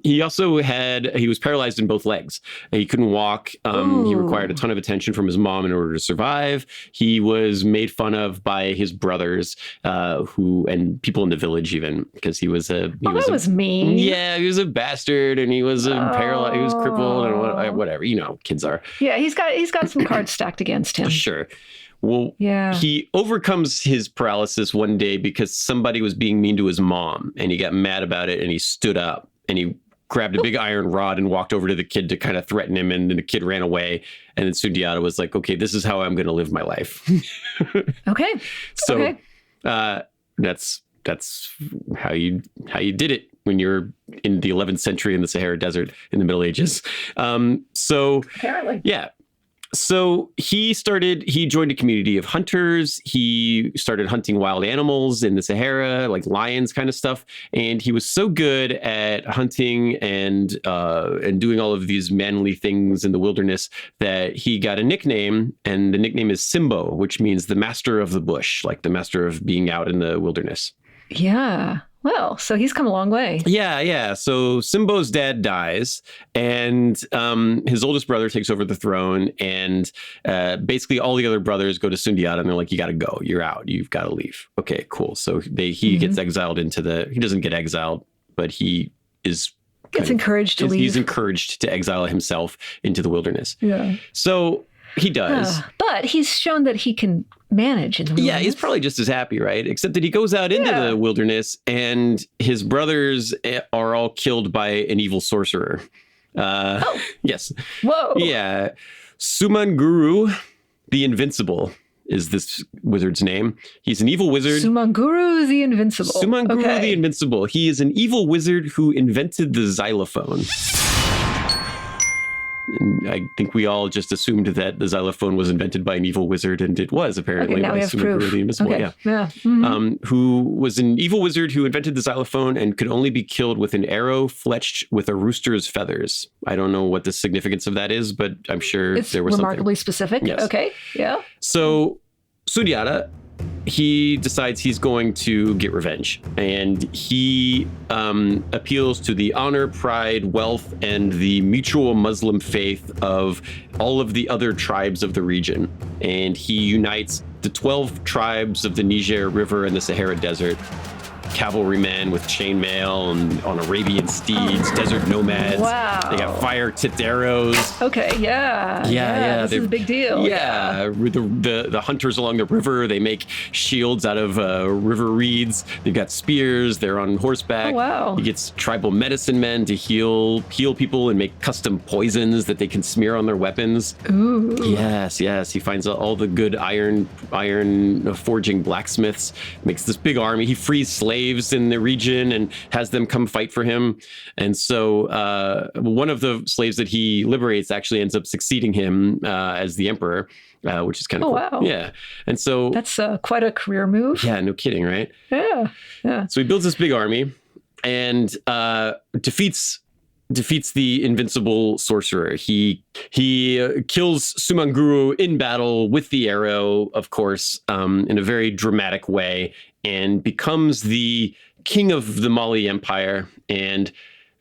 He was paralyzed in both legs. He couldn't walk. He required a ton of attention from his mom in order to survive. He was made fun of by his brothers, and people in the village even, because he was that was mean. Yeah, he was a bastard, and he was paralyzed. He was crippled, and whatever. You know how kids are. Yeah, he's got some cards stacked against him. Sure. Well, he overcomes his paralysis one day because somebody was being mean to his mom, and he got mad about it, and he stood up and he grabbed a big iron rod and walked over to the kid to kind of threaten him, and then the kid ran away. And then Sundiata was like, okay, this is how I'm going to live my life. Okay. So that's how you did it when you're in the 11th century in the Sahara Desert in the Middle Ages. Apparently. Yeah. So he joined a community of hunters. He started hunting wild animals in the Sahara, like lions kind of stuff. And he was so good at hunting and doing all of these manly things in the wilderness that he got a nickname, and the nickname is Simbo, which means the master of the bush, like the master of being out in the wilderness. Yeah. Well, so he's come a long way. Yeah. So Simbo's dad dies, and his oldest brother takes over the throne, and basically all the other brothers go to Sundiata, and they're like, you got to go. You're out. You've got to leave. Okay, cool. So he gets exiled he doesn't get exiled, but he is... Gets encouraged to leave. He's encouraged to exile himself into the wilderness. Yeah. So he does. But he's shown that he can manage in the wilderness. Yeah, he's probably just as happy, right? Except that he goes out into the wilderness, and his brothers are all killed by an evil sorcerer. Yes. Whoa. Yeah. Sumanguru the Invincible is this wizard's name. He's an evil wizard. Sumanguru the Invincible. Sumanguru the Invincible. He is an evil wizard who invented the xylophone. And I think we all just assumed that the xylophone was invented by an evil wizard, and it was apparently now by we have proof. the Invincible. Okay. Yeah. Mm-hmm. Who was an evil wizard who invented the xylophone and could only be killed with an arrow fletched with a rooster's feathers. I don't know what the significance of that is, but I'm sure there was remarkably something. Specific. Yes. Okay. Yeah. So Sundiata, he decides he's going to get revenge, and he appeals to the honor, pride, wealth, and the mutual Muslim faith of all of the other tribes of the region. And he unites the 12 tribes of the Niger River and the Sahara Desert, cavalrymen with chainmail and on Arabian steeds, desert nomads. Wow. They got fire-tipped arrows. Okay, yeah. This is a big deal. Yeah. The hunters along the river, they make shields out of river reeds. They've got spears. They're on horseback. Oh, wow. He gets tribal medicine men to heal people and make custom poisons that they can smear on their weapons. Ooh. Yes. He finds all the good iron forging blacksmiths, makes this big army. He frees slaves in the region and has them come fight for him. And so one of the slaves that he liberates actually ends up succeeding him as the emperor, which is kind of cool. Wow. Yeah. And so that's quite a career move. Yeah, no kidding, right? Yeah. So he builds this big army and defeats the invincible sorcerer. He kills Sumanguru in battle with the arrow, of course, in a very dramatic way, and becomes the king of the Mali Empire. And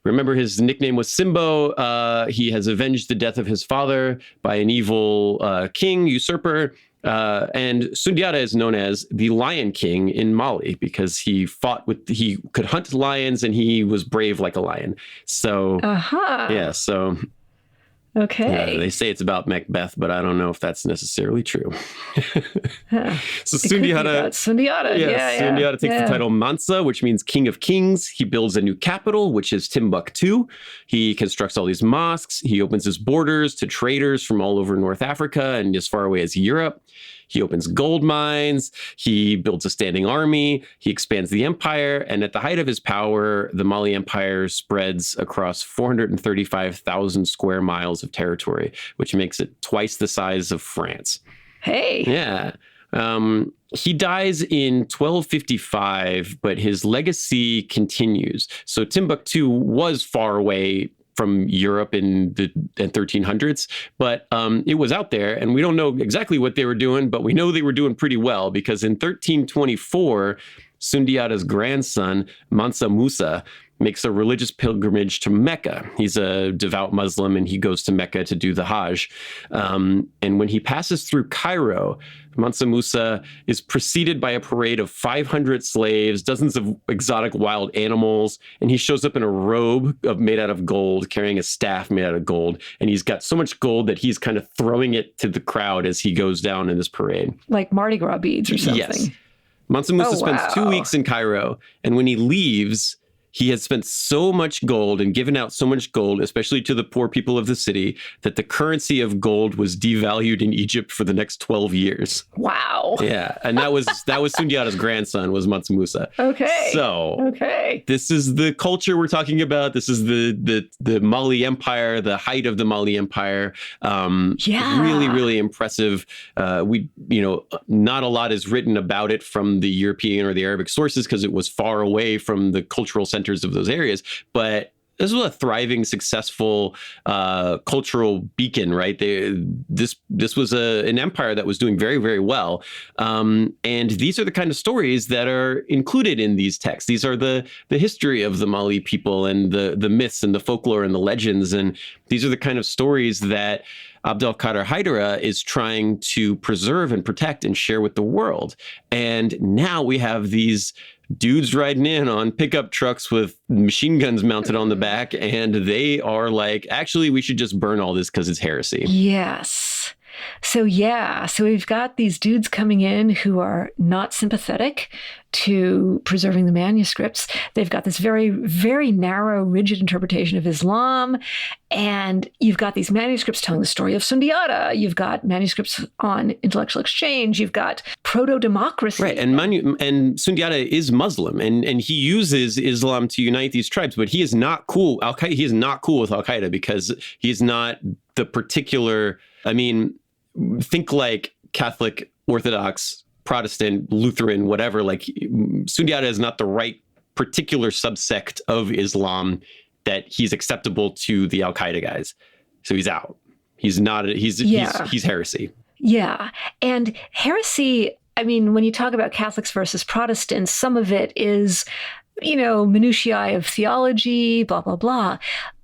remember, his nickname was Simbo. He has avenged the death of his father by an evil king, usurper. And Sundiata is known as the Lion King in Mali because he could hunt lions and he was brave like a lion. So, yeah, so. Okay. They say it's about Macbeth, but I don't know if that's necessarily true. So Sundiata. Sundiata takes the title Mansa, which means King of Kings. He builds a new capital, which is Timbuktu. He constructs all these mosques. He opens his borders to traders from all over North Africa and as far away as Europe. He opens gold mines. He builds a standing army. He expands the empire. And at the height of his power, the Mali Empire spreads across 435,000 square miles of territory, which makes it twice the size of France. Hey. Yeah. He dies in 1255, but his legacy continues. So Timbuktu was far away from Europe in the 1300s, but it was out there, and we don't know exactly what they were doing, but we know they were doing pretty well, because in 1324, Sundiata's grandson, Mansa Musa, makes a religious pilgrimage to Mecca. He's a devout Muslim, and he goes to Mecca to do the Hajj. And when he passes through Cairo, Mansa Musa is preceded by a parade of 500 slaves, dozens of exotic wild animals, and he shows up in a robe made out of gold, carrying a staff made out of gold. And he's got so much gold that he's kind of throwing it to the crowd as he goes down in this parade. Like Mardi Gras beads or something. Yes. Mansa Musa spends 2 weeks in Cairo, and when he leaves, he had spent so much gold and given out so much gold, especially to the poor people of the city, that the currency of gold was devalued in Egypt for the next 12 years. Wow. Yeah. And that was Sundiata's grandson, was Mansa Musa. Okay. So this is the culture we're talking about. This is the Mali Empire, the height of the Mali Empire. Really, really impressive. Not a lot is written about it from the European or the Arabic sources because it was far away from the cultural centers of those areas, but this was a thriving, successful cultural beacon, right? This was an empire that was doing very, very well, and these are the kind of stories that are included in these texts. These are the history of the Mali people and the myths and the folklore and the legends, and these are the kind of stories that Abdel Kader Haidara is trying to preserve and protect and share with the world. And now we have these dudes riding in on pickup trucks with machine guns mounted on the back, and they are like, actually, we should just burn all this because it's heresy. Yes. So we've got these dudes coming in who are not sympathetic to preserving the manuscripts. They've got this very, very narrow, rigid interpretation of Islam. And you've got these manuscripts telling the story of Sundiata. You've got manuscripts on intellectual exchange. You've got proto-democracy. Right. And Sundiata is Muslim, and he uses Islam to unite these tribes, but he is not cool. He is not cool with Al-Qaeda because he's not the particular, think like Catholic, Orthodox, Protestant, Lutheran, whatever. Like Sundiata is not the right particular subsect of Islam that he's acceptable to the Al-Qaeda guys. So he's out. He's not, he's heresy. Yeah. And heresy, when you talk about Catholics versus Protestants, some of it is, minutiae of theology, blah, blah, blah.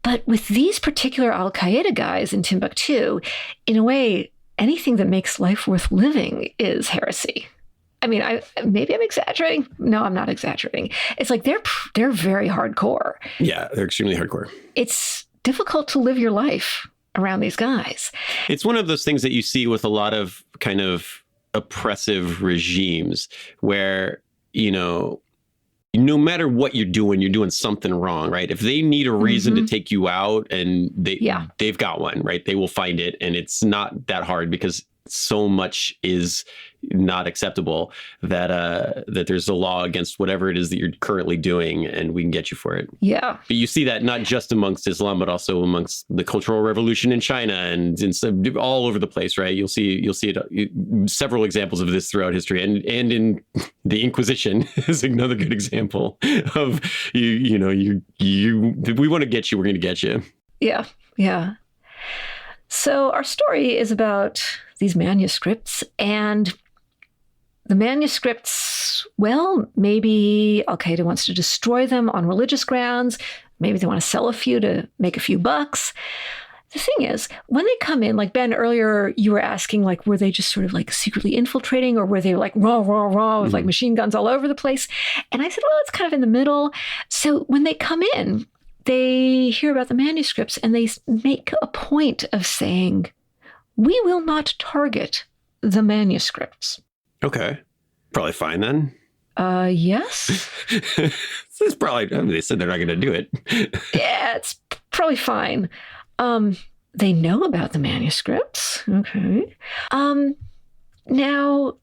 But with these particular Al-Qaeda guys in Timbuktu, in a way, anything that makes life worth living is heresy. Maybe I'm exaggerating. No, I'm not exaggerating. It's like they're very hardcore. Yeah, they're extremely hardcore. It's difficult to live your life around these guys. It's one of those things that you see with a lot of kind of oppressive regimes where, no matter what you're doing something wrong, right? If they need a reason to take you out, and they've got one, right? They will find it, and it's not that hard because so much is not acceptable that there's a law against whatever it is that you're currently doing, and we can get you for it. Yeah. But you see that not just amongst Islam, but also amongst the Cultural Revolution in China and all over the place, right? You'll see it, several examples of this throughout history, and in the Inquisition is another good example of we want to get you, we're going to get you. Yeah. Yeah. So our story is about these manuscripts, and the manuscripts, well, maybe Al-Qaeda wants to destroy them on religious grounds. Maybe they want to sell a few to make a few bucks. The thing is, when they come in, like Ben, earlier you were asking, like, were they just sort of like secretly infiltrating, or were they like raw with like machine guns all over the place? And I said, well, it's kind of in the middle. So when they come in, they hear about the manuscripts and they make a point of saying, we will not target the manuscripts. Okay. Probably fine then. Yes. It's probably, they said they're not going to do it. Yeah, it's probably fine. They know about the manuscripts. Okay. Now,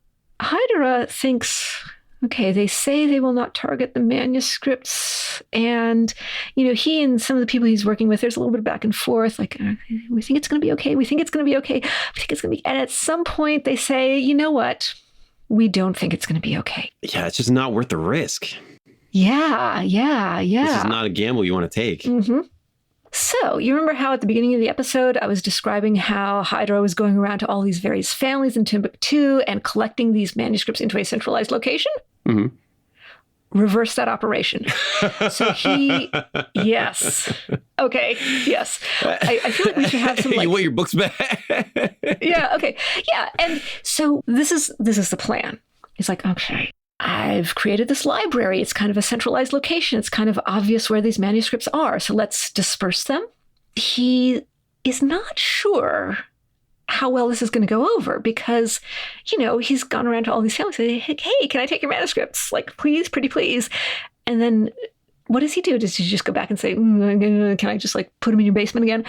Haidara thinks, okay, they say they will not target the manuscripts. And, he and some of the people he's working with, there's a little bit of back and forth. Like, we think it's going to be okay. We think it's going to be okay. We think it's going to be. And at some point they say, you know what? We don't think it's going to be okay. Yeah, it's just not worth the risk. Yeah. This is not a gamble you want to take. Mm-hmm. So you remember how at the beginning of the episode, I was describing how Haidara was going around to all these various families in Timbuktu and collecting these manuscripts into a centralized location? Mm-hmm. Reverse that operation. So yes. Okay, yes. I feel like we should have some You want your books back? Yeah, okay. Yeah, and so this is the plan. It's like, okay, I've created this library. It's kind of a centralized location. It's kind of obvious where these manuscripts are. So let's disperse them. He is not sure how well this is going to go over because, he's gone around to all these families and say, hey, can I take your manuscripts? Like, please, pretty please. And then what does he do? Does he just go back and say, can I just put them in your basement again?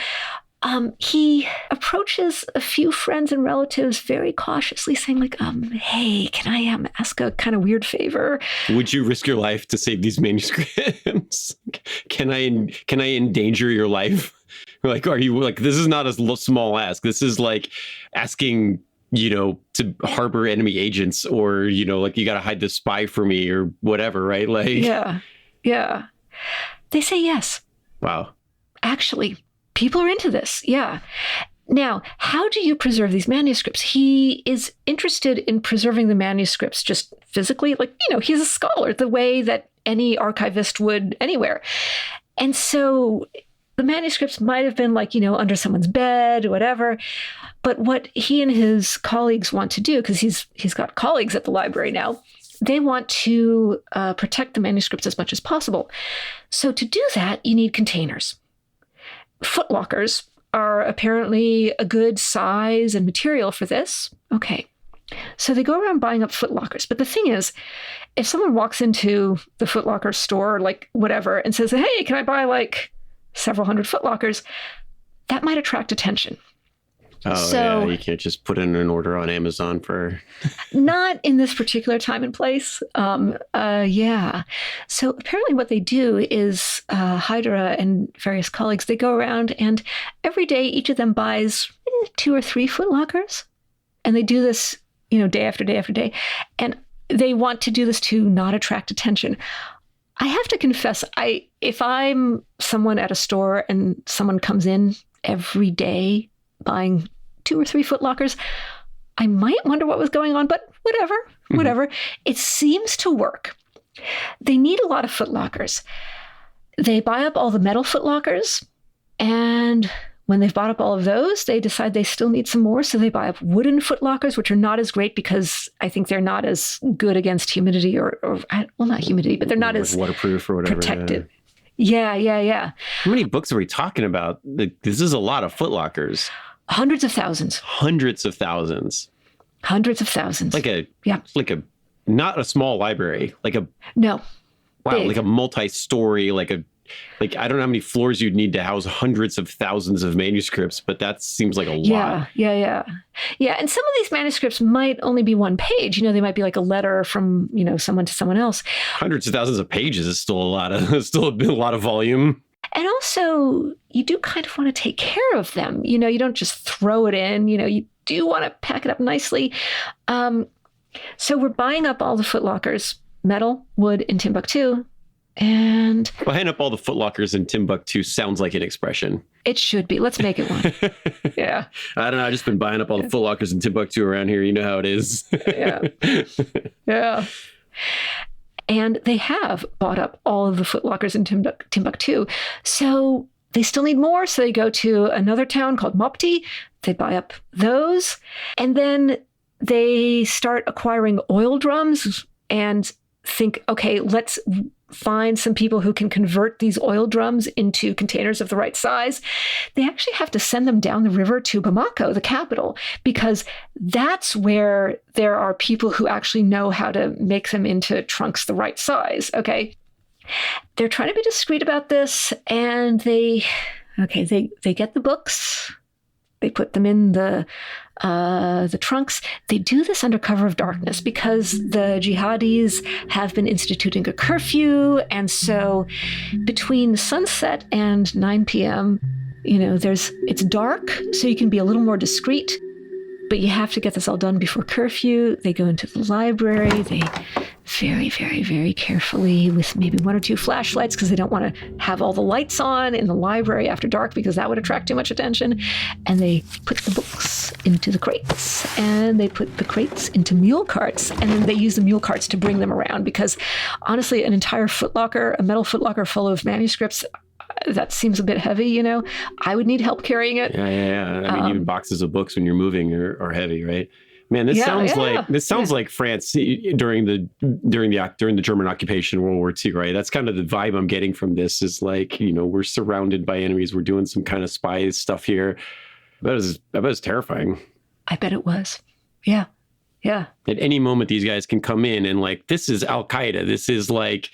He approaches a few friends and relatives very cautiously saying hey, can I ask a kind of weird favor? Would you risk your life to save these manuscripts? Can I endanger your life? Are you this is not a small ask. This is like asking, to harbor enemy agents or, you got to hide the spy for me or whatever, right? Yeah. They say yes. Wow. Actually, people are into this. Yeah. Now, how do you preserve these manuscripts? He is interested in preserving the manuscripts just physically. He's a scholar the way that any archivist would anywhere. And so the manuscripts might have been under someone's bed or whatever. But what he and his colleagues want to do, because he's got colleagues at the library now, they want to protect the manuscripts as much as possible. So to do that, you need containers. Footlockers are apparently a good size and material for this. Okay. So they go around buying up footlockers. But the thing is, if someone walks into the footlocker store, whatever, and says, hey, can I buy several hundred footlockers, that might attract attention. Oh, yeah. You can't just put in an order on Amazon for... Not in this particular time and place. Yeah. So apparently what they do is Haidara and various colleagues, they go around and every day each of them buys 2 or 3 footlockers. And they do this, day after day after day. And they want to do this to not attract attention. I have to confess, if I'm someone at a store and someone comes in every day buying 2 or 3 footlockers, I might wonder what was going on, but whatever. It seems to work. They need a lot of footlockers. They buy up all the metal footlockers, and when they've bought up all of those, they decide they still need some more, so they buy up wooden footlockers, which are not as great because I think they're not as good against humidity or not humidity, but they're not as waterproof or whatever. Protected. Yeah. How many books are we talking about? This is a lot of footlockers. Hundreds of thousands. Hundreds of thousands. Not a small library, no. Wow, big. A multi-story, I don't know how many floors you'd need to house hundreds of thousands of manuscripts, but that seems like a lot. Yeah. And some of these manuscripts might only be one page. They might be a letter from, someone to someone else. Hundreds of thousands of pages is still a lot of volume. And also, you do kind of want to take care of them. You don't just throw it in. You do want to pack it up nicely. So we're buying up all the footlockers, metal, wood in Timbuktu. And buying up all the footlockers in Timbuktu sounds like an expression. It should be. Let's make it one. Yeah. I don't know. I've just been buying up all the footlockers in Timbuktu around here. You know how it is. Yeah. And they have bought up all of the footlockers in Timbuktu. So they still need more. So they go to another town called Mopti. They buy up those. And then they start acquiring oil drums and think, okay, let's find some people who can convert these oil drums into containers of the right size, they actually have to send them down the river to Bamako, the capital, because that's where there are people who actually know how to make them into trunks the right size. Okay. They're trying to be discreet about this, and they get the books. They put them in the trunks. They do this under cover of darkness because the jihadis have been instituting a curfew. And so between sunset and 9 p.m., it's dark, so you can be a little more discreet, but you have to get this all done before curfew. They go into the library. They very, very, very carefully, with maybe 1 or 2 flashlights, because they don't want to have all the lights on in the library after dark because that would attract too much attention. And they put the books into the crates, and they put the crates into mule carts, and then they use the mule carts to bring them around, because honestly, an entire footlocker, a metal footlocker full of manuscripts, that seems a bit heavy, I would need help carrying it. Yeah. I mean, even boxes of books when you're moving are heavy, right? Man, this sounds like France during the German occupation, World War II, right? That's kind of the vibe I'm getting from this. Is like, we're surrounded by enemies. We're doing some kind of spy stuff here. I bet it's terrifying. I bet it was. Yeah. At any moment, these guys can come in and like, this is Al Qaeda. This is like,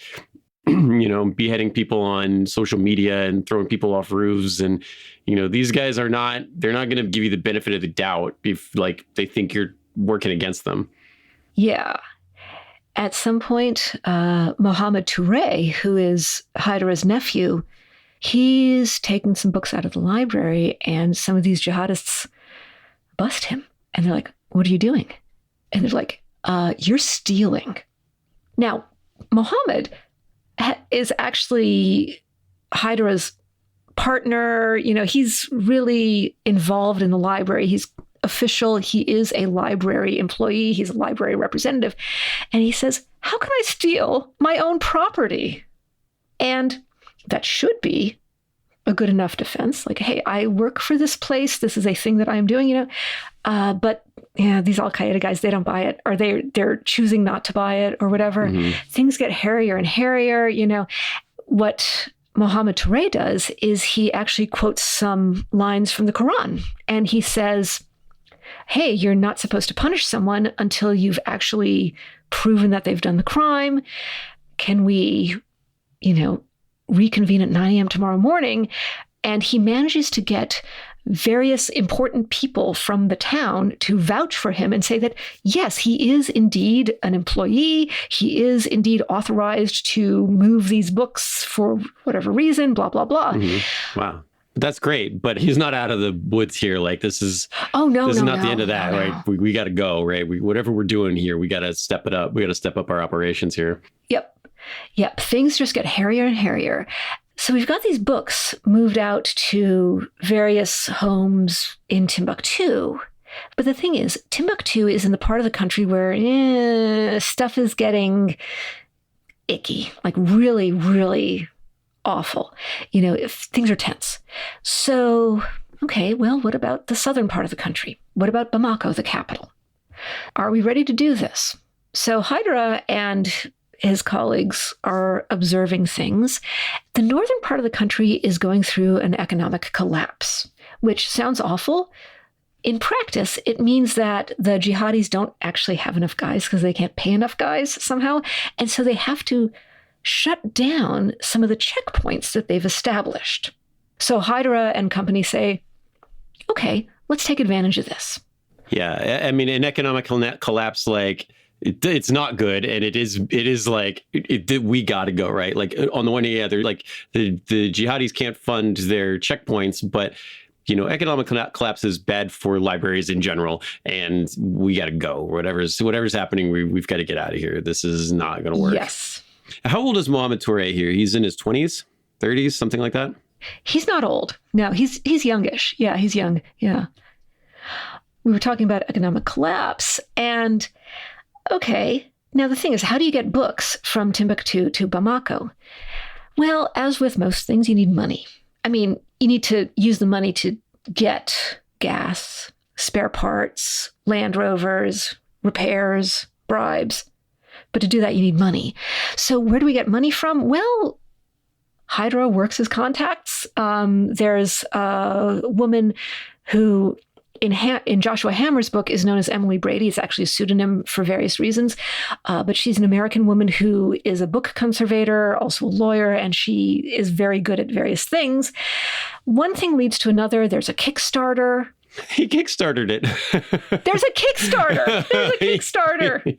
beheading people on social media and throwing people off roofs. And, these guys they're not going to give you the benefit of the doubt if like they think you're working against them. Yeah. At some point, Mohammed Touré, who is Haidara's nephew, he's taking some books out of the library, and some of these jihadists bust him. And they're like, "What are you doing?" And they're like, "You're stealing." Now, Mohammed is actually Haidara's partner. He's really involved in the library. He's official. He is a library employee. He's a library representative. And he says, "How can I steal my own property?" And that should be a good enough defense. Like, hey, I work for this place. This is a thing that I'm doing, but these Al Qaeda guys, they don't buy it, or they're choosing not to buy it, or whatever. Mm-hmm. Things get hairier and hairier. What Mohammed Touré does is he actually quotes some lines from the Quran, and he says, "Hey, you're not supposed to punish someone until you've actually proven that they've done the crime. Can we, reconvene at 9 a.m. tomorrow morning?" And he manages to get various important people from the town to vouch for him and say that, yes, he is indeed an employee. He is indeed authorized to move these books for whatever reason, blah, blah, blah. Mm-hmm. Wow. That's great, but he's not out of the woods here. Like, this is not the end of that, right? We got to go, right? Whatever we're doing here, we got to step it up. We got to step up our operations here. Yep. Things just get hairier and hairier. So we've got these books moved out to various homes in Timbuktu. But the thing is, Timbuktu is in the part of the country where stuff is getting icky, like really, really awful. If things are tense. So, okay, well, what about the southern part of the country? What about Bamako, the capital? Are we ready to do this? So Haidara and his colleagues are observing things. The northern part of the country is going through an economic collapse, which sounds awful. In practice, it means that the jihadis don't actually have enough guys because they can't pay enough guys somehow. And so they have to shut down some of the checkpoints that they've established. So Haidara and company say, okay, let's take advantage of this. Yeah, I mean, an economic collapse, like, it's not good, and it is like we got to go, right. Like, on the one hand, they're like the jihadis can't fund their checkpoints, but economic collapse is bad for libraries in general, and we got to go. Whatever's happening, we've got to get out of here. This is not going to work. Yes. How old is Mohammed Touré here? He's in his 20s, 30s, something like that. He's not old. No, he's youngish. Yeah, he's young. Yeah. We were talking about economic collapse, and okay, now the thing is, how do you get books from Timbuktu to Bamako? Well, as with most things, you need money. I mean, you need to use the money to get gas, spare parts, Land Rovers, repairs, bribes. But to do that, you need money. So where do we get money from? Well, Haidara works his contacts. There's a woman who in Joshua Hammer's book is known as Emily Brady. It's actually a pseudonym for various reasons. But she's an American woman who is a book conservator, also a lawyer, and she is very good at various things. One thing leads to another. There's a Kickstarter. He Kickstarted it. There's a Kickstarter. There's a Kickstarter.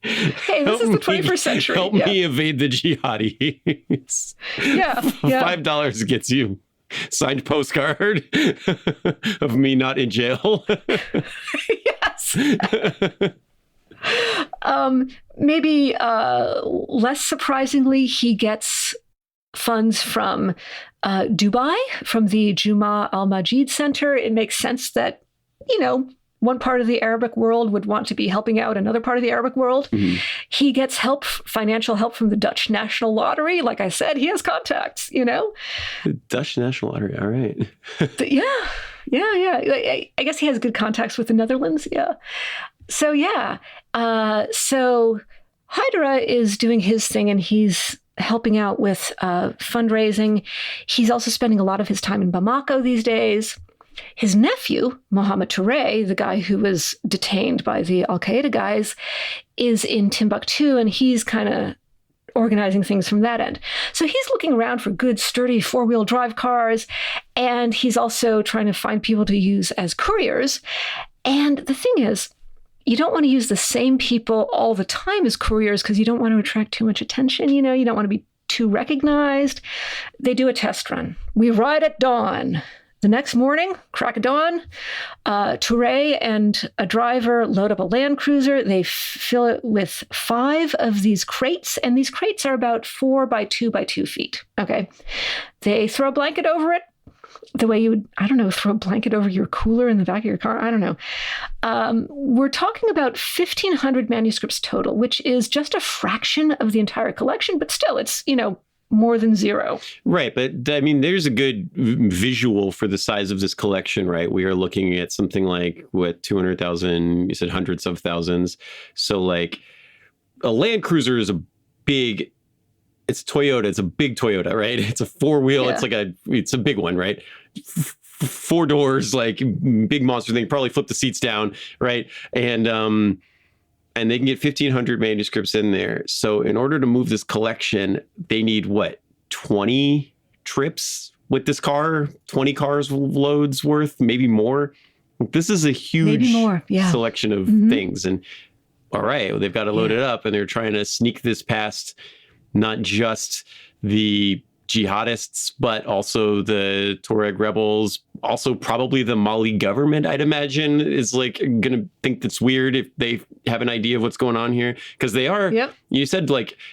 Hey, this is the 21st century. Help me evade the jihadis. Yeah. $5 gets you signed postcard of me not in jail. Yes. Maybe less surprisingly, he gets funds from Dubai, from the Juma Al-Majid Center. It makes sense that, one part of the Arabic world would want to be helping out another part of the Arabic world. Mm-hmm. He gets financial help from the Dutch National Lottery. Like I said, he has contacts, The Dutch National Lottery, all right. Yeah. I guess he has good contacts with the Netherlands, yeah. So, so Haidara is doing his thing, and he's helping out with fundraising. He's also spending a lot of his time in Bamako these days. His nephew, Mohamed Touré, the guy who was detained by the Al-Qaeda guys, is in Timbuktu, and he's kind of organizing things from that end. So he's looking around for good, sturdy four-wheel drive cars, and he's also trying to find people to use as couriers. And the thing is, you don't want to use the same people all the time as couriers because you don't want to attract too much attention. You don't want to be too recognized. They do a test run. We ride at dawn. The next morning, crack of dawn, Touré and a driver load up a Land Cruiser. They fill it with 5 of these crates, and these crates are about 4 by 2 by 2 feet. Okay. They throw a blanket over it, the way you would, throw a blanket over your cooler in the back of your car. I don't know. We're talking about 1,500 manuscripts total, which is just a fraction of the entire collection, but still, it's, more than 0. Right. But there's a good visual for the size of this collection, right? We are looking at something like 200,000, you said hundreds of thousands. So like a Land Cruiser is it's Toyota. It's a big Toyota, right? It's a 4-wheel. Yeah. It's a big one, right? 4 doors, like big monster thing, probably flip the seats down, right? And they can get 1,500 manuscripts in there. So in order to move this collection, they need 20 trips with this car, 20 cars loads worth, maybe more. This is a huge selection of things. And all right, they've got to load it up, and they're trying to sneak this past not just the jihadists, but also the Tuareg rebels, also probably the Mali government, I'd imagine, is going to think that's weird if they have an idea of what's going on here. Because they are, you said,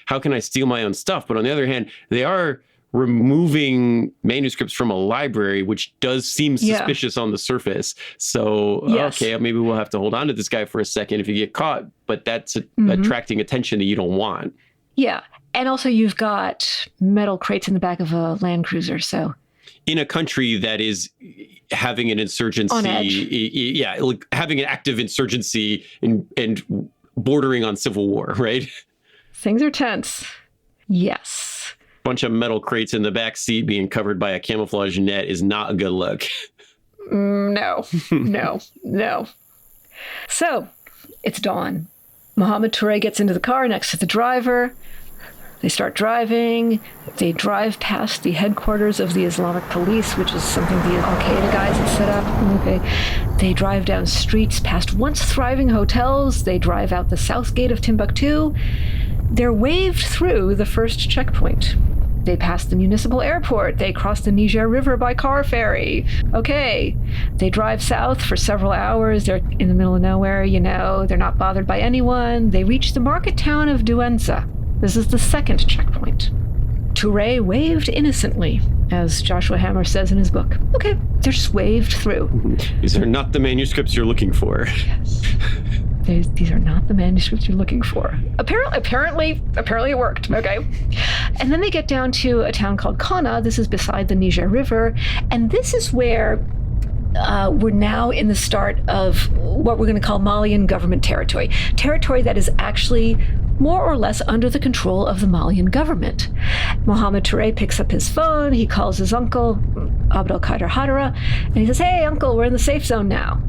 how can I steal my own stuff? But on the other hand, they are removing manuscripts from a library, which does seem suspicious on the surface. So, okay, maybe we'll have to hold on to this guy for a second if you get caught. But that's attracting attention that you don't want. Yeah. And also you've got metal crates in the back of a Land Cruiser, so. In a country that is having an insurgency. On edge. Yeah, having an active insurgency and bordering on civil war, right? Things are tense. Yes. Bunch of metal crates in the back seat being covered by a camouflage net is not a good look. No. So, it's dawn. Mohamed Touré gets into the car next to the driver. They start driving. They drive past the headquarters of the Islamic Police, which is something the Al-Qaeda guys had set up. Okay. They drive down streets past once thriving hotels. They drive out the south gate of Timbuktu. They're waved through the first checkpoint. They pass the municipal airport. They cross the Niger River by car ferry. Okay. They drive south for several hours. They're in the middle of nowhere, They're not bothered by anyone. They reach the market town of Douentza. This is the second checkpoint. Touré waved innocently, as Joshua Hammer says in his book. Okay, they're just waved through. These are not the manuscripts you're looking for. Yes. These are not the manuscripts you're looking for. Apparently it worked, okay? And then they get down to a town called Kana. This is beside the Niger River. And this is where we're now in the start of what we're going to call Malian government territory. Territory that is actually more or less under the control of the Malian government. Mohamed Touré picks up his phone, he calls his uncle, Abdel Kader Haidara, and he says, "Hey, uncle, we're in the safe zone now."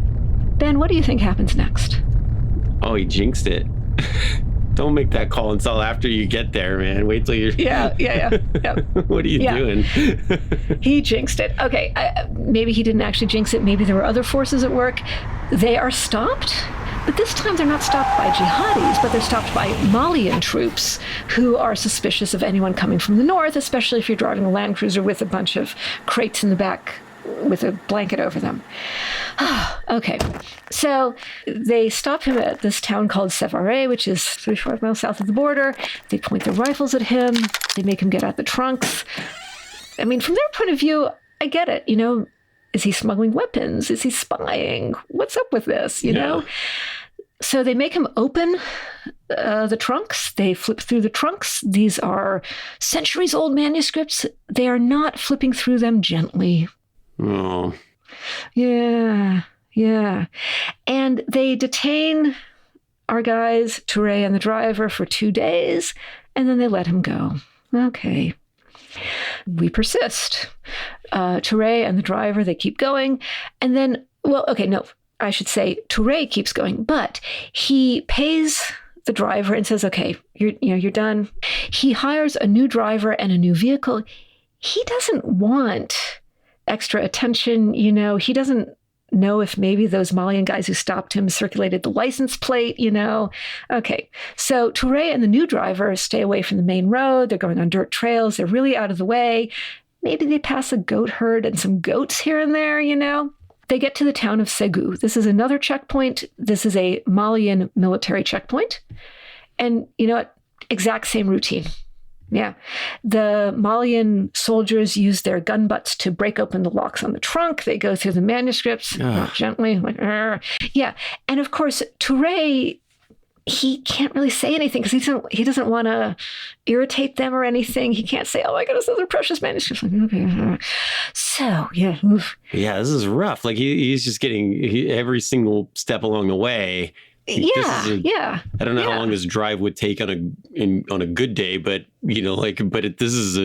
Ben, what do you think happens next? Oh, he jinxed it. Don't make that call until after you get there, man. Wait till you're... Yeah. What are you doing? He jinxed it. Okay, maybe he didn't actually jinx it. Maybe there were other forces at work. They are stopped, but this time they're not stopped by jihadis, but they're stopped by Malian troops who are suspicious of anyone coming from the north, especially if you're driving a Land Cruiser with a bunch of crates in the back with a blanket over them. Okay, so they stop him at this town called Sévaré, which is 3-4 miles south of the border. They point their rifles at him. They make him get out the trunks. I mean, from their point of view, I get it. You know, is he smuggling weapons? Is he spying? What's up with this? You know? So they make him open the trunks. They flip through the trunks. These are centuries-old manuscripts. They are not flipping through them gently. Oh. Yeah. And they detain our guys, Touré and the driver, for 2 days, and then they let him go. Okay. We persist. Touré and the driver, they keep going. And then, I should say Touré keeps going, but he pays the driver and says, okay, you're done. He hires a new driver and a new vehicle. He doesn't want extra attention, he doesn't know if maybe those Malian guys who stopped him circulated the license plate, Okay, so Touré and the new driver stay away from the main road. They're going on dirt trails. They're really out of the way. Maybe they pass a goat herd and some goats here and there, They get to the town of Ségou. This is another checkpoint. This is a Malian military checkpoint. And you know what? Exact same routine. Yeah. The Malian soldiers use their gun butts to break open the locks on the trunk. They go through the manuscripts gently. Yeah. And of course, Touré, he can't really say anything because he doesn't want to irritate them or anything. He can't say, "Oh my goodness, those are precious manuscripts." Okay. So, yeah. Oof. Yeah, this is rough. Like he's just getting every single step along the way. Yeah. I don't know how long this drive would take on a good day, but this is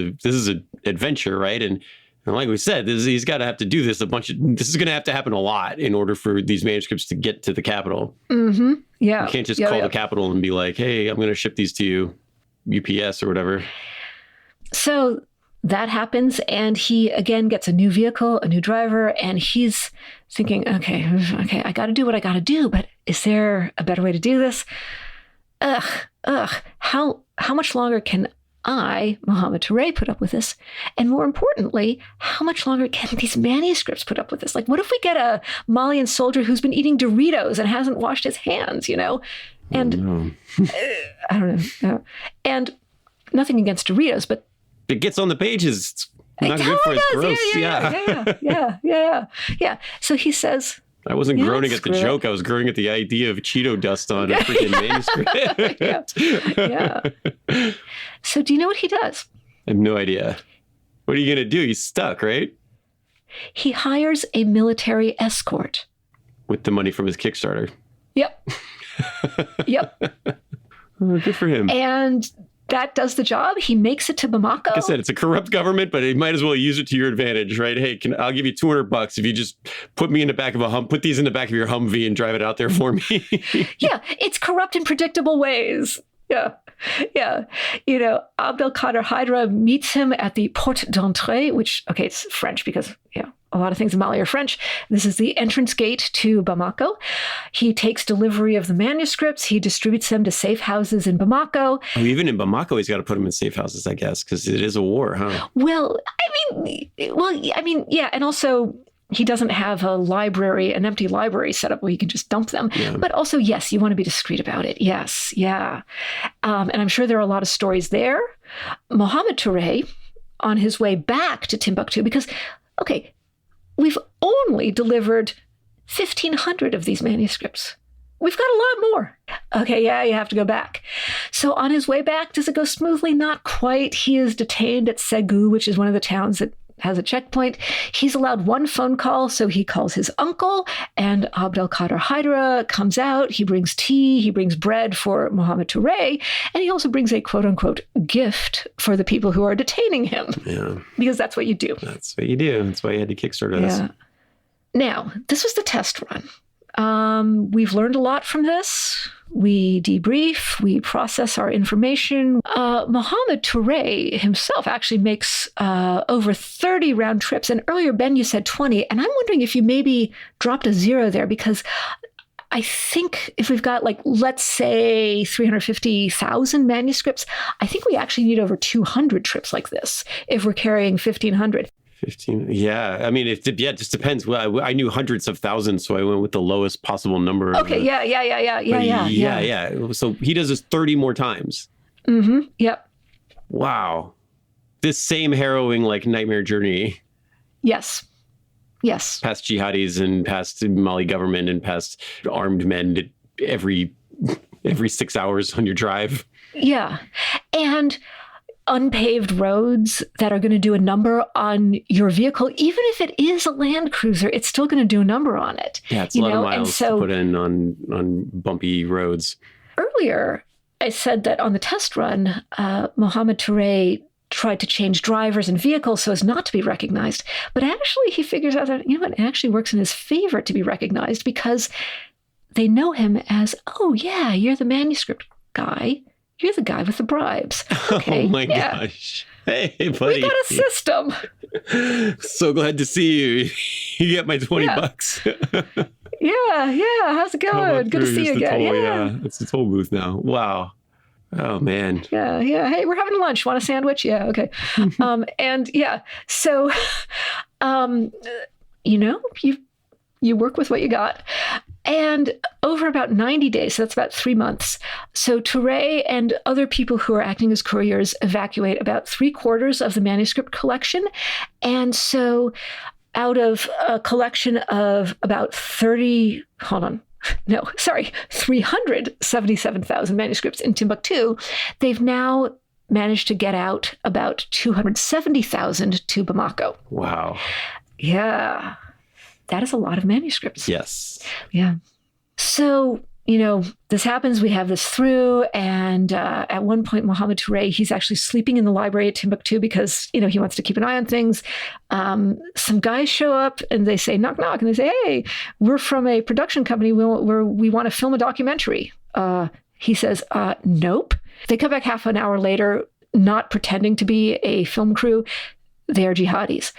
an adventure, right? And like we said, he's got to have to do this this is going to have to happen a lot in order for these manuscripts to get to the capital. Mm-hmm. Yeah. You can't just call the capital and be like, "Hey, I'm going to ship these to you, UPS or whatever." So that happens, and he again gets a new vehicle, a new driver, and he's thinking, okay, I got to do what I got to do, but is there a better way to do this? How much longer can I, Mohamed Touré, put up with this? And more importantly, how much longer can these manuscripts put up with this? Like, what if we get a Malian soldier who's been eating Doritos and hasn't washed his hands, And I don't know. And nothing against Doritos, but it gets on the pages. It's not good for his gross. Yeah. So he says, I wasn't groaning at the joke. I was groaning at the idea of Cheeto dust on a freaking manuscript. Yeah. So do you know what he does? I have no idea. What are you going to do? He's stuck, right? He hires a military escort. With the money from his Kickstarter. Yep. Oh, good for him. And that does the job. He makes it to Bamako. Like I said, it's a corrupt government, but you might as well use it to your advantage, right? Hey, I'll give you $200 if you just put me in the back of put these in the back of your Humvee and drive it out there for me. Yeah, it's corrupt in predictable ways. Yeah. Abdel Kader Haidara meets him at the Porte d'Entrée, which, it's French because, a lot of things in Mali are French. This is the entrance gate to Bamako. He takes delivery of the manuscripts. He distributes them to safe houses in Bamako. Oh, even in Bamako, he's got to put them in safe houses, I guess, because it is a war, huh? Well, yeah. And also, he doesn't have an empty library set up where he can just dump them. Yeah. But also, yes, you want to be discreet about it. Yes, yeah. And I'm sure there are a lot of stories there. Mohamed Touré, on his way back to Timbuktu, because, we've only delivered 1,500 of these manuscripts. We've got a lot more. Okay, yeah, you have to go back. So on his way back, does it go smoothly? Not quite. He is detained at Ségou, which is one of the towns that has a checkpoint. He's allowed one phone call, so he calls his uncle, and Abdel Kader Haidara comes out. He brings tea, he brings bread for Mohammed Touré, and he also brings a quote-unquote gift for the people who are detaining him. Yeah. Because that's what you do. That's what you do. That's why you had to kickstart this. Yeah. Now, this was the test run. We've learned a lot from this. We debrief, we process our information. Mohammed Touré himself actually makes over 30 round trips. And earlier, Ben, you said 20. And I'm wondering if you maybe dropped a zero there, because I think if we've got, like, let's say 350,000 manuscripts, I think we actually need over 200 trips like this if we're carrying 1,500. 15. Yeah. I mean, it just depends. Well, I knew hundreds of thousands, so I went with the lowest possible number. Okay. Yeah. So he does this 30 more times. Mm-hmm. Yep. Wow. This same harrowing, like, nightmare journey. Yes. Past jihadis and past Mali government and past armed men every 6 hours on your drive. Yeah. And unpaved roads that are going to do a number on your vehicle. Even if it is a Land Cruiser, it's still going to do a number on it. Yeah, it's a lot of miles to put in on bumpy roads. Earlier, I said that on the test run, Mohammed Touré tried to change drivers and vehicles so as not to be recognized. But actually, he figures out that, it actually works in his favor to be recognized, because they know him as, oh, yeah, you're the manuscript guy. You're the guy with the bribes. Okay. Oh, my gosh. Hey, buddy. We got a system. So glad to see you. You get my $20. Yeah. How's it going? Good to see you again. Yeah. It's the toll booth now. Wow. Oh, man. Yeah. Hey, we're having lunch. Want a sandwich? Yeah. Okay. So, you work with what you got. And over about 90 days, so that's about 3 months, so Touré and other people who are acting as couriers evacuate about 3/4 of the manuscript collection. And so out of a collection of about 377,000 manuscripts in Timbuktu, they've now managed to get out about 270,000 to Bamako. Wow. Yeah. That is a lot of manuscripts. Yes. Yeah. So, this happens. We have this through. And at one point, Mohammed Touré, he's actually sleeping in the library at Timbuktu because, he wants to keep an eye on things. Some guys show up and they say, knock, knock. And they say, hey, we're from a production company. We want to film a documentary. He says, nope. They come back half an hour later, not pretending to be a film crew. They are jihadis.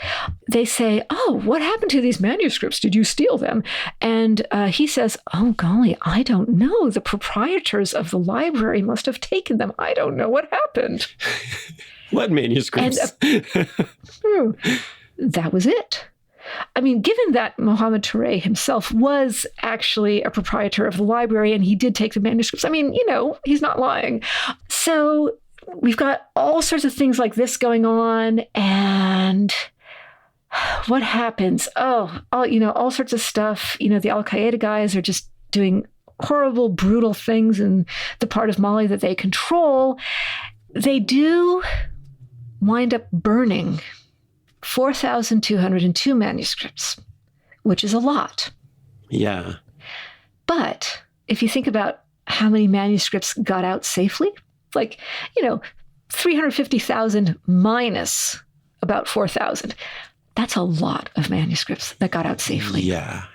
They say, oh, what happened to these manuscripts? Did you steal them? And he says, oh, golly, I don't know. The proprietors of the library must have taken them. I don't know what happened. What manuscripts? And, that was it. I mean, given that Mohammed Touré himself was actually a proprietor of the library and he did take the manuscripts, I mean, he's not lying. So we've got all sorts of things like this going on, and what happens? All sorts of stuff. The Al Qaeda guys are just doing horrible, brutal things in the part of Mali that they control. They do wind up burning 4,202 manuscripts, which is a lot. Yeah. But if you think about how many manuscripts got out safely, 350,000 minus about 4,000. That's a lot of manuscripts that got out safely. Yeah.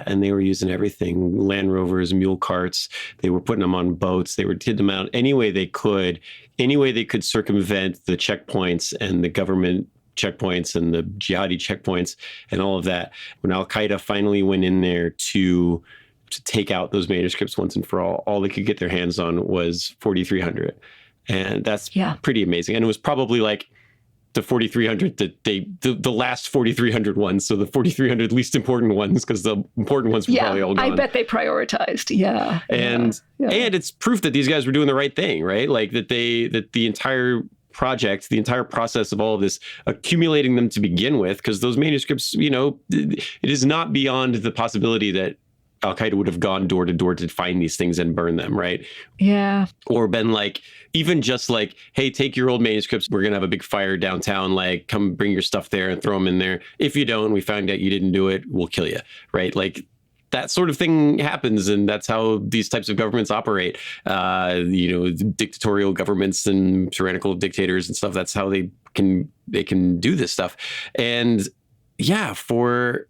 And they were using everything, Land Rovers, mule carts. They were putting them on boats. They were taking them out any way they could circumvent the checkpoints and the government checkpoints and the jihadi checkpoints and all of that. When Al-Qaeda finally went in there to take out those manuscripts once and for all they could get their hands on was 4,300. And that's pretty amazing. And it was probably like the 4,300 that the last 4,300 ones. So the 4,300 least important ones, because the important ones were probably all gone. I bet they prioritized. Yeah. And it's proof that these guys were doing the right thing, right? Like that the entire project, the entire process of all of this, accumulating them to begin with, because those manuscripts, it is not beyond the possibility that Al-Qaeda would have gone door to door to find these things and burn them, right? Yeah. Or been like, even just like, hey, take your old manuscripts. We're going to have a big fire downtown. Like, come bring your stuff there and throw them in there. If you don't, we find out you didn't do it, we'll kill you, right? Like, that sort of thing happens, and that's how these types of governments operate. Dictatorial governments and tyrannical dictators and stuff. That's how they can do this stuff. And yeah, for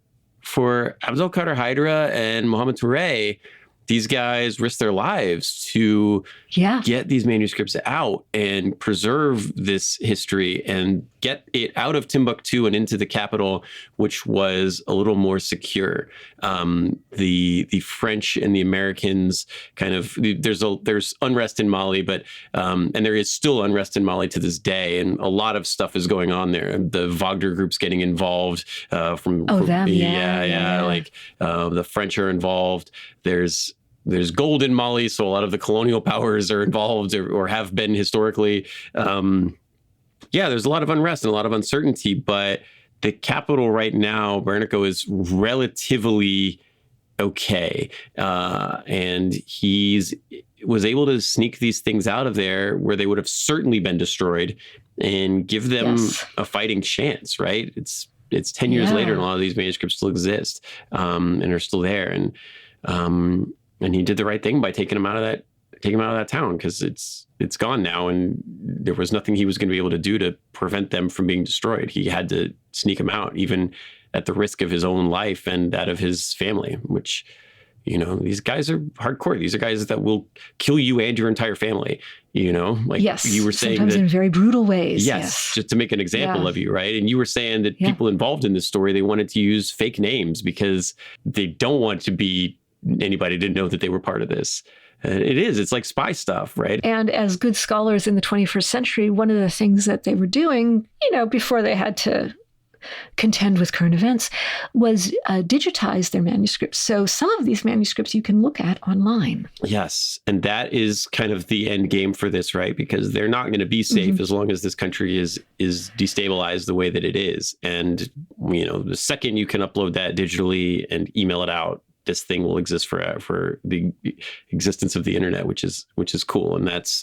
Abdel Kader Haidara and Mohammed Touré, these guys risked their lives to get these manuscripts out and preserve this history and get it out of Timbuktu and into the capital, which was a little more secure. The French and the Americans there's unrest in Mali, but and there is still unrest in Mali to this day, and a lot of stuff is going on there. The Wagner group's getting involved. The French are involved. There's gold in Mali, so a lot of the colonial powers are involved or have been historically. There's a lot of unrest and a lot of uncertainty, but the capital right now, Bernardo, is relatively okay. And was able to sneak these things out of there where they would have certainly been destroyed and give them a fighting chance, right? It's 10 years later, and a lot of these manuscripts still exist and are still there. And he did the right thing by taking him out of that town, because it's gone now, and there was nothing he was going to be able to do to prevent them from being destroyed. He had to sneak them out, even at the risk of his own life and that of his family, which, these guys are hardcore. These are guys that will kill you and your entire family, you were saying sometimes in very brutal ways. Yes, just to make an example of you, right? And you were saying that people involved in this story, they wanted to use fake names because they don't want to be anybody to know that they were part of this. It's like spy stuff, right? And as good scholars in the 21st century, one of the things that they were doing, before they had to contend with current events, was digitize their manuscripts. So some of these manuscripts you can look at online. Yes. And that is kind of the end game for this, right? Because they're not going to be safe as long as this country is destabilized the way that it is. And, the second you can upload that digitally and email it out, this thing will exist for the existence of the internet, which is cool. And that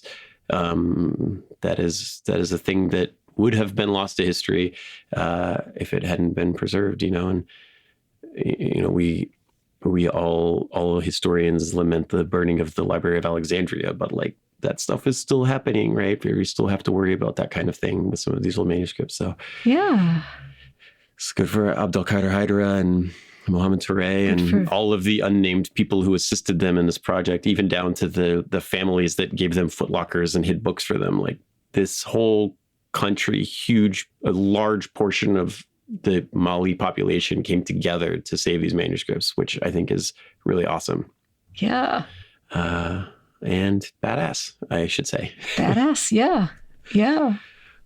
is a thing that would have been lost to history if it hadn't been preserved, and we all historians lament the burning of the Library of Alexandria, but like that stuff is still happening, right? We still have to worry about that kind of thing with some of these old manuscripts. So it's good for Abdel Kader Haidara and Mohammed Touré and all of the unnamed people who assisted them in this project, even down to the families that gave them footlockers and hid books for them. Like, this whole country, a large portion of the Mali population came together to save these manuscripts, which I think is really awesome. Yeah. And badass, I should say. Badass, yeah. Yeah.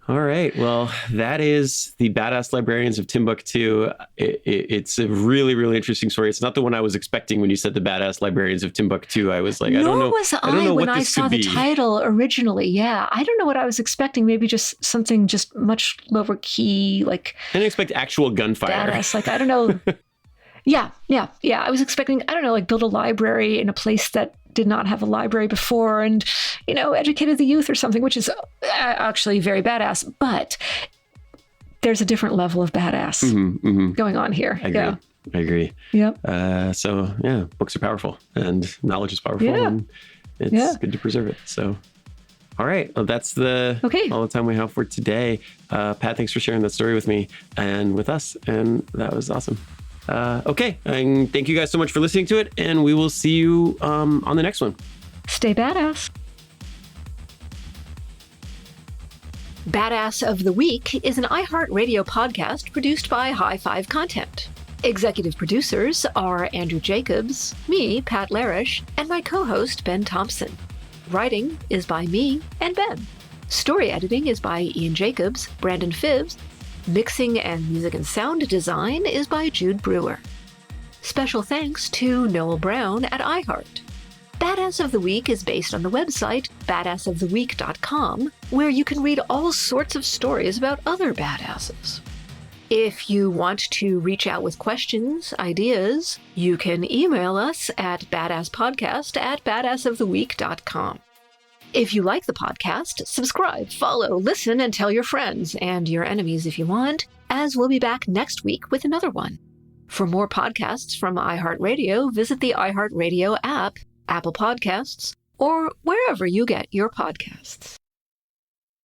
All right. Well, that is the Badass Librarians of Timbuktu. It's a really, really interesting story. It's not the one I was expecting when you said the Badass Librarians of Timbuktu. I was like, I don't know. Nor was I when I saw the title originally. Yeah. I don't know what I was expecting. Maybe just something just much lower key, like. I didn't expect actual gunfire. Badass. Like, I don't know. Yeah. I was expecting, I don't know, like build a library in a place that did not have a library before and, educated the youth or something, which is actually very badass. But there's a different level of badass going on here. I agree. Yep. Books are powerful and knowledge is powerful. Yeah. And it's good to preserve it. So, all right. Well, that's all the time we have for today. Pat, thanks for sharing that story with me and with us. And that was awesome. Okay. And thank you guys so much for listening to it. And we will see you on the next one. Stay badass. Badass of the Week is an iHeartRadio podcast produced by High Five Content. Executive producers are Andrew Jacobs, me, Pat Larish, and my co-host, Ben Thompson. Writing is by me and Ben. Story editing is by Ian Jacobs, Brandon Phibbs. Mixing and music and sound design is by Jude Brewer. Special thanks to Noel Brown at iHeart. Badass of the Week is based on the website badassoftheweek.com, where you can read all sorts of stories about other badasses. If you want to reach out with questions, ideas, you can email us at badasspodcast@badassoftheweek.com. If you like the podcast, subscribe, follow, listen, and tell your friends and your enemies if you want, as we'll be back next week with another one. For more podcasts from iHeartRadio, visit the iHeartRadio app, Apple Podcasts, or wherever you get your podcasts.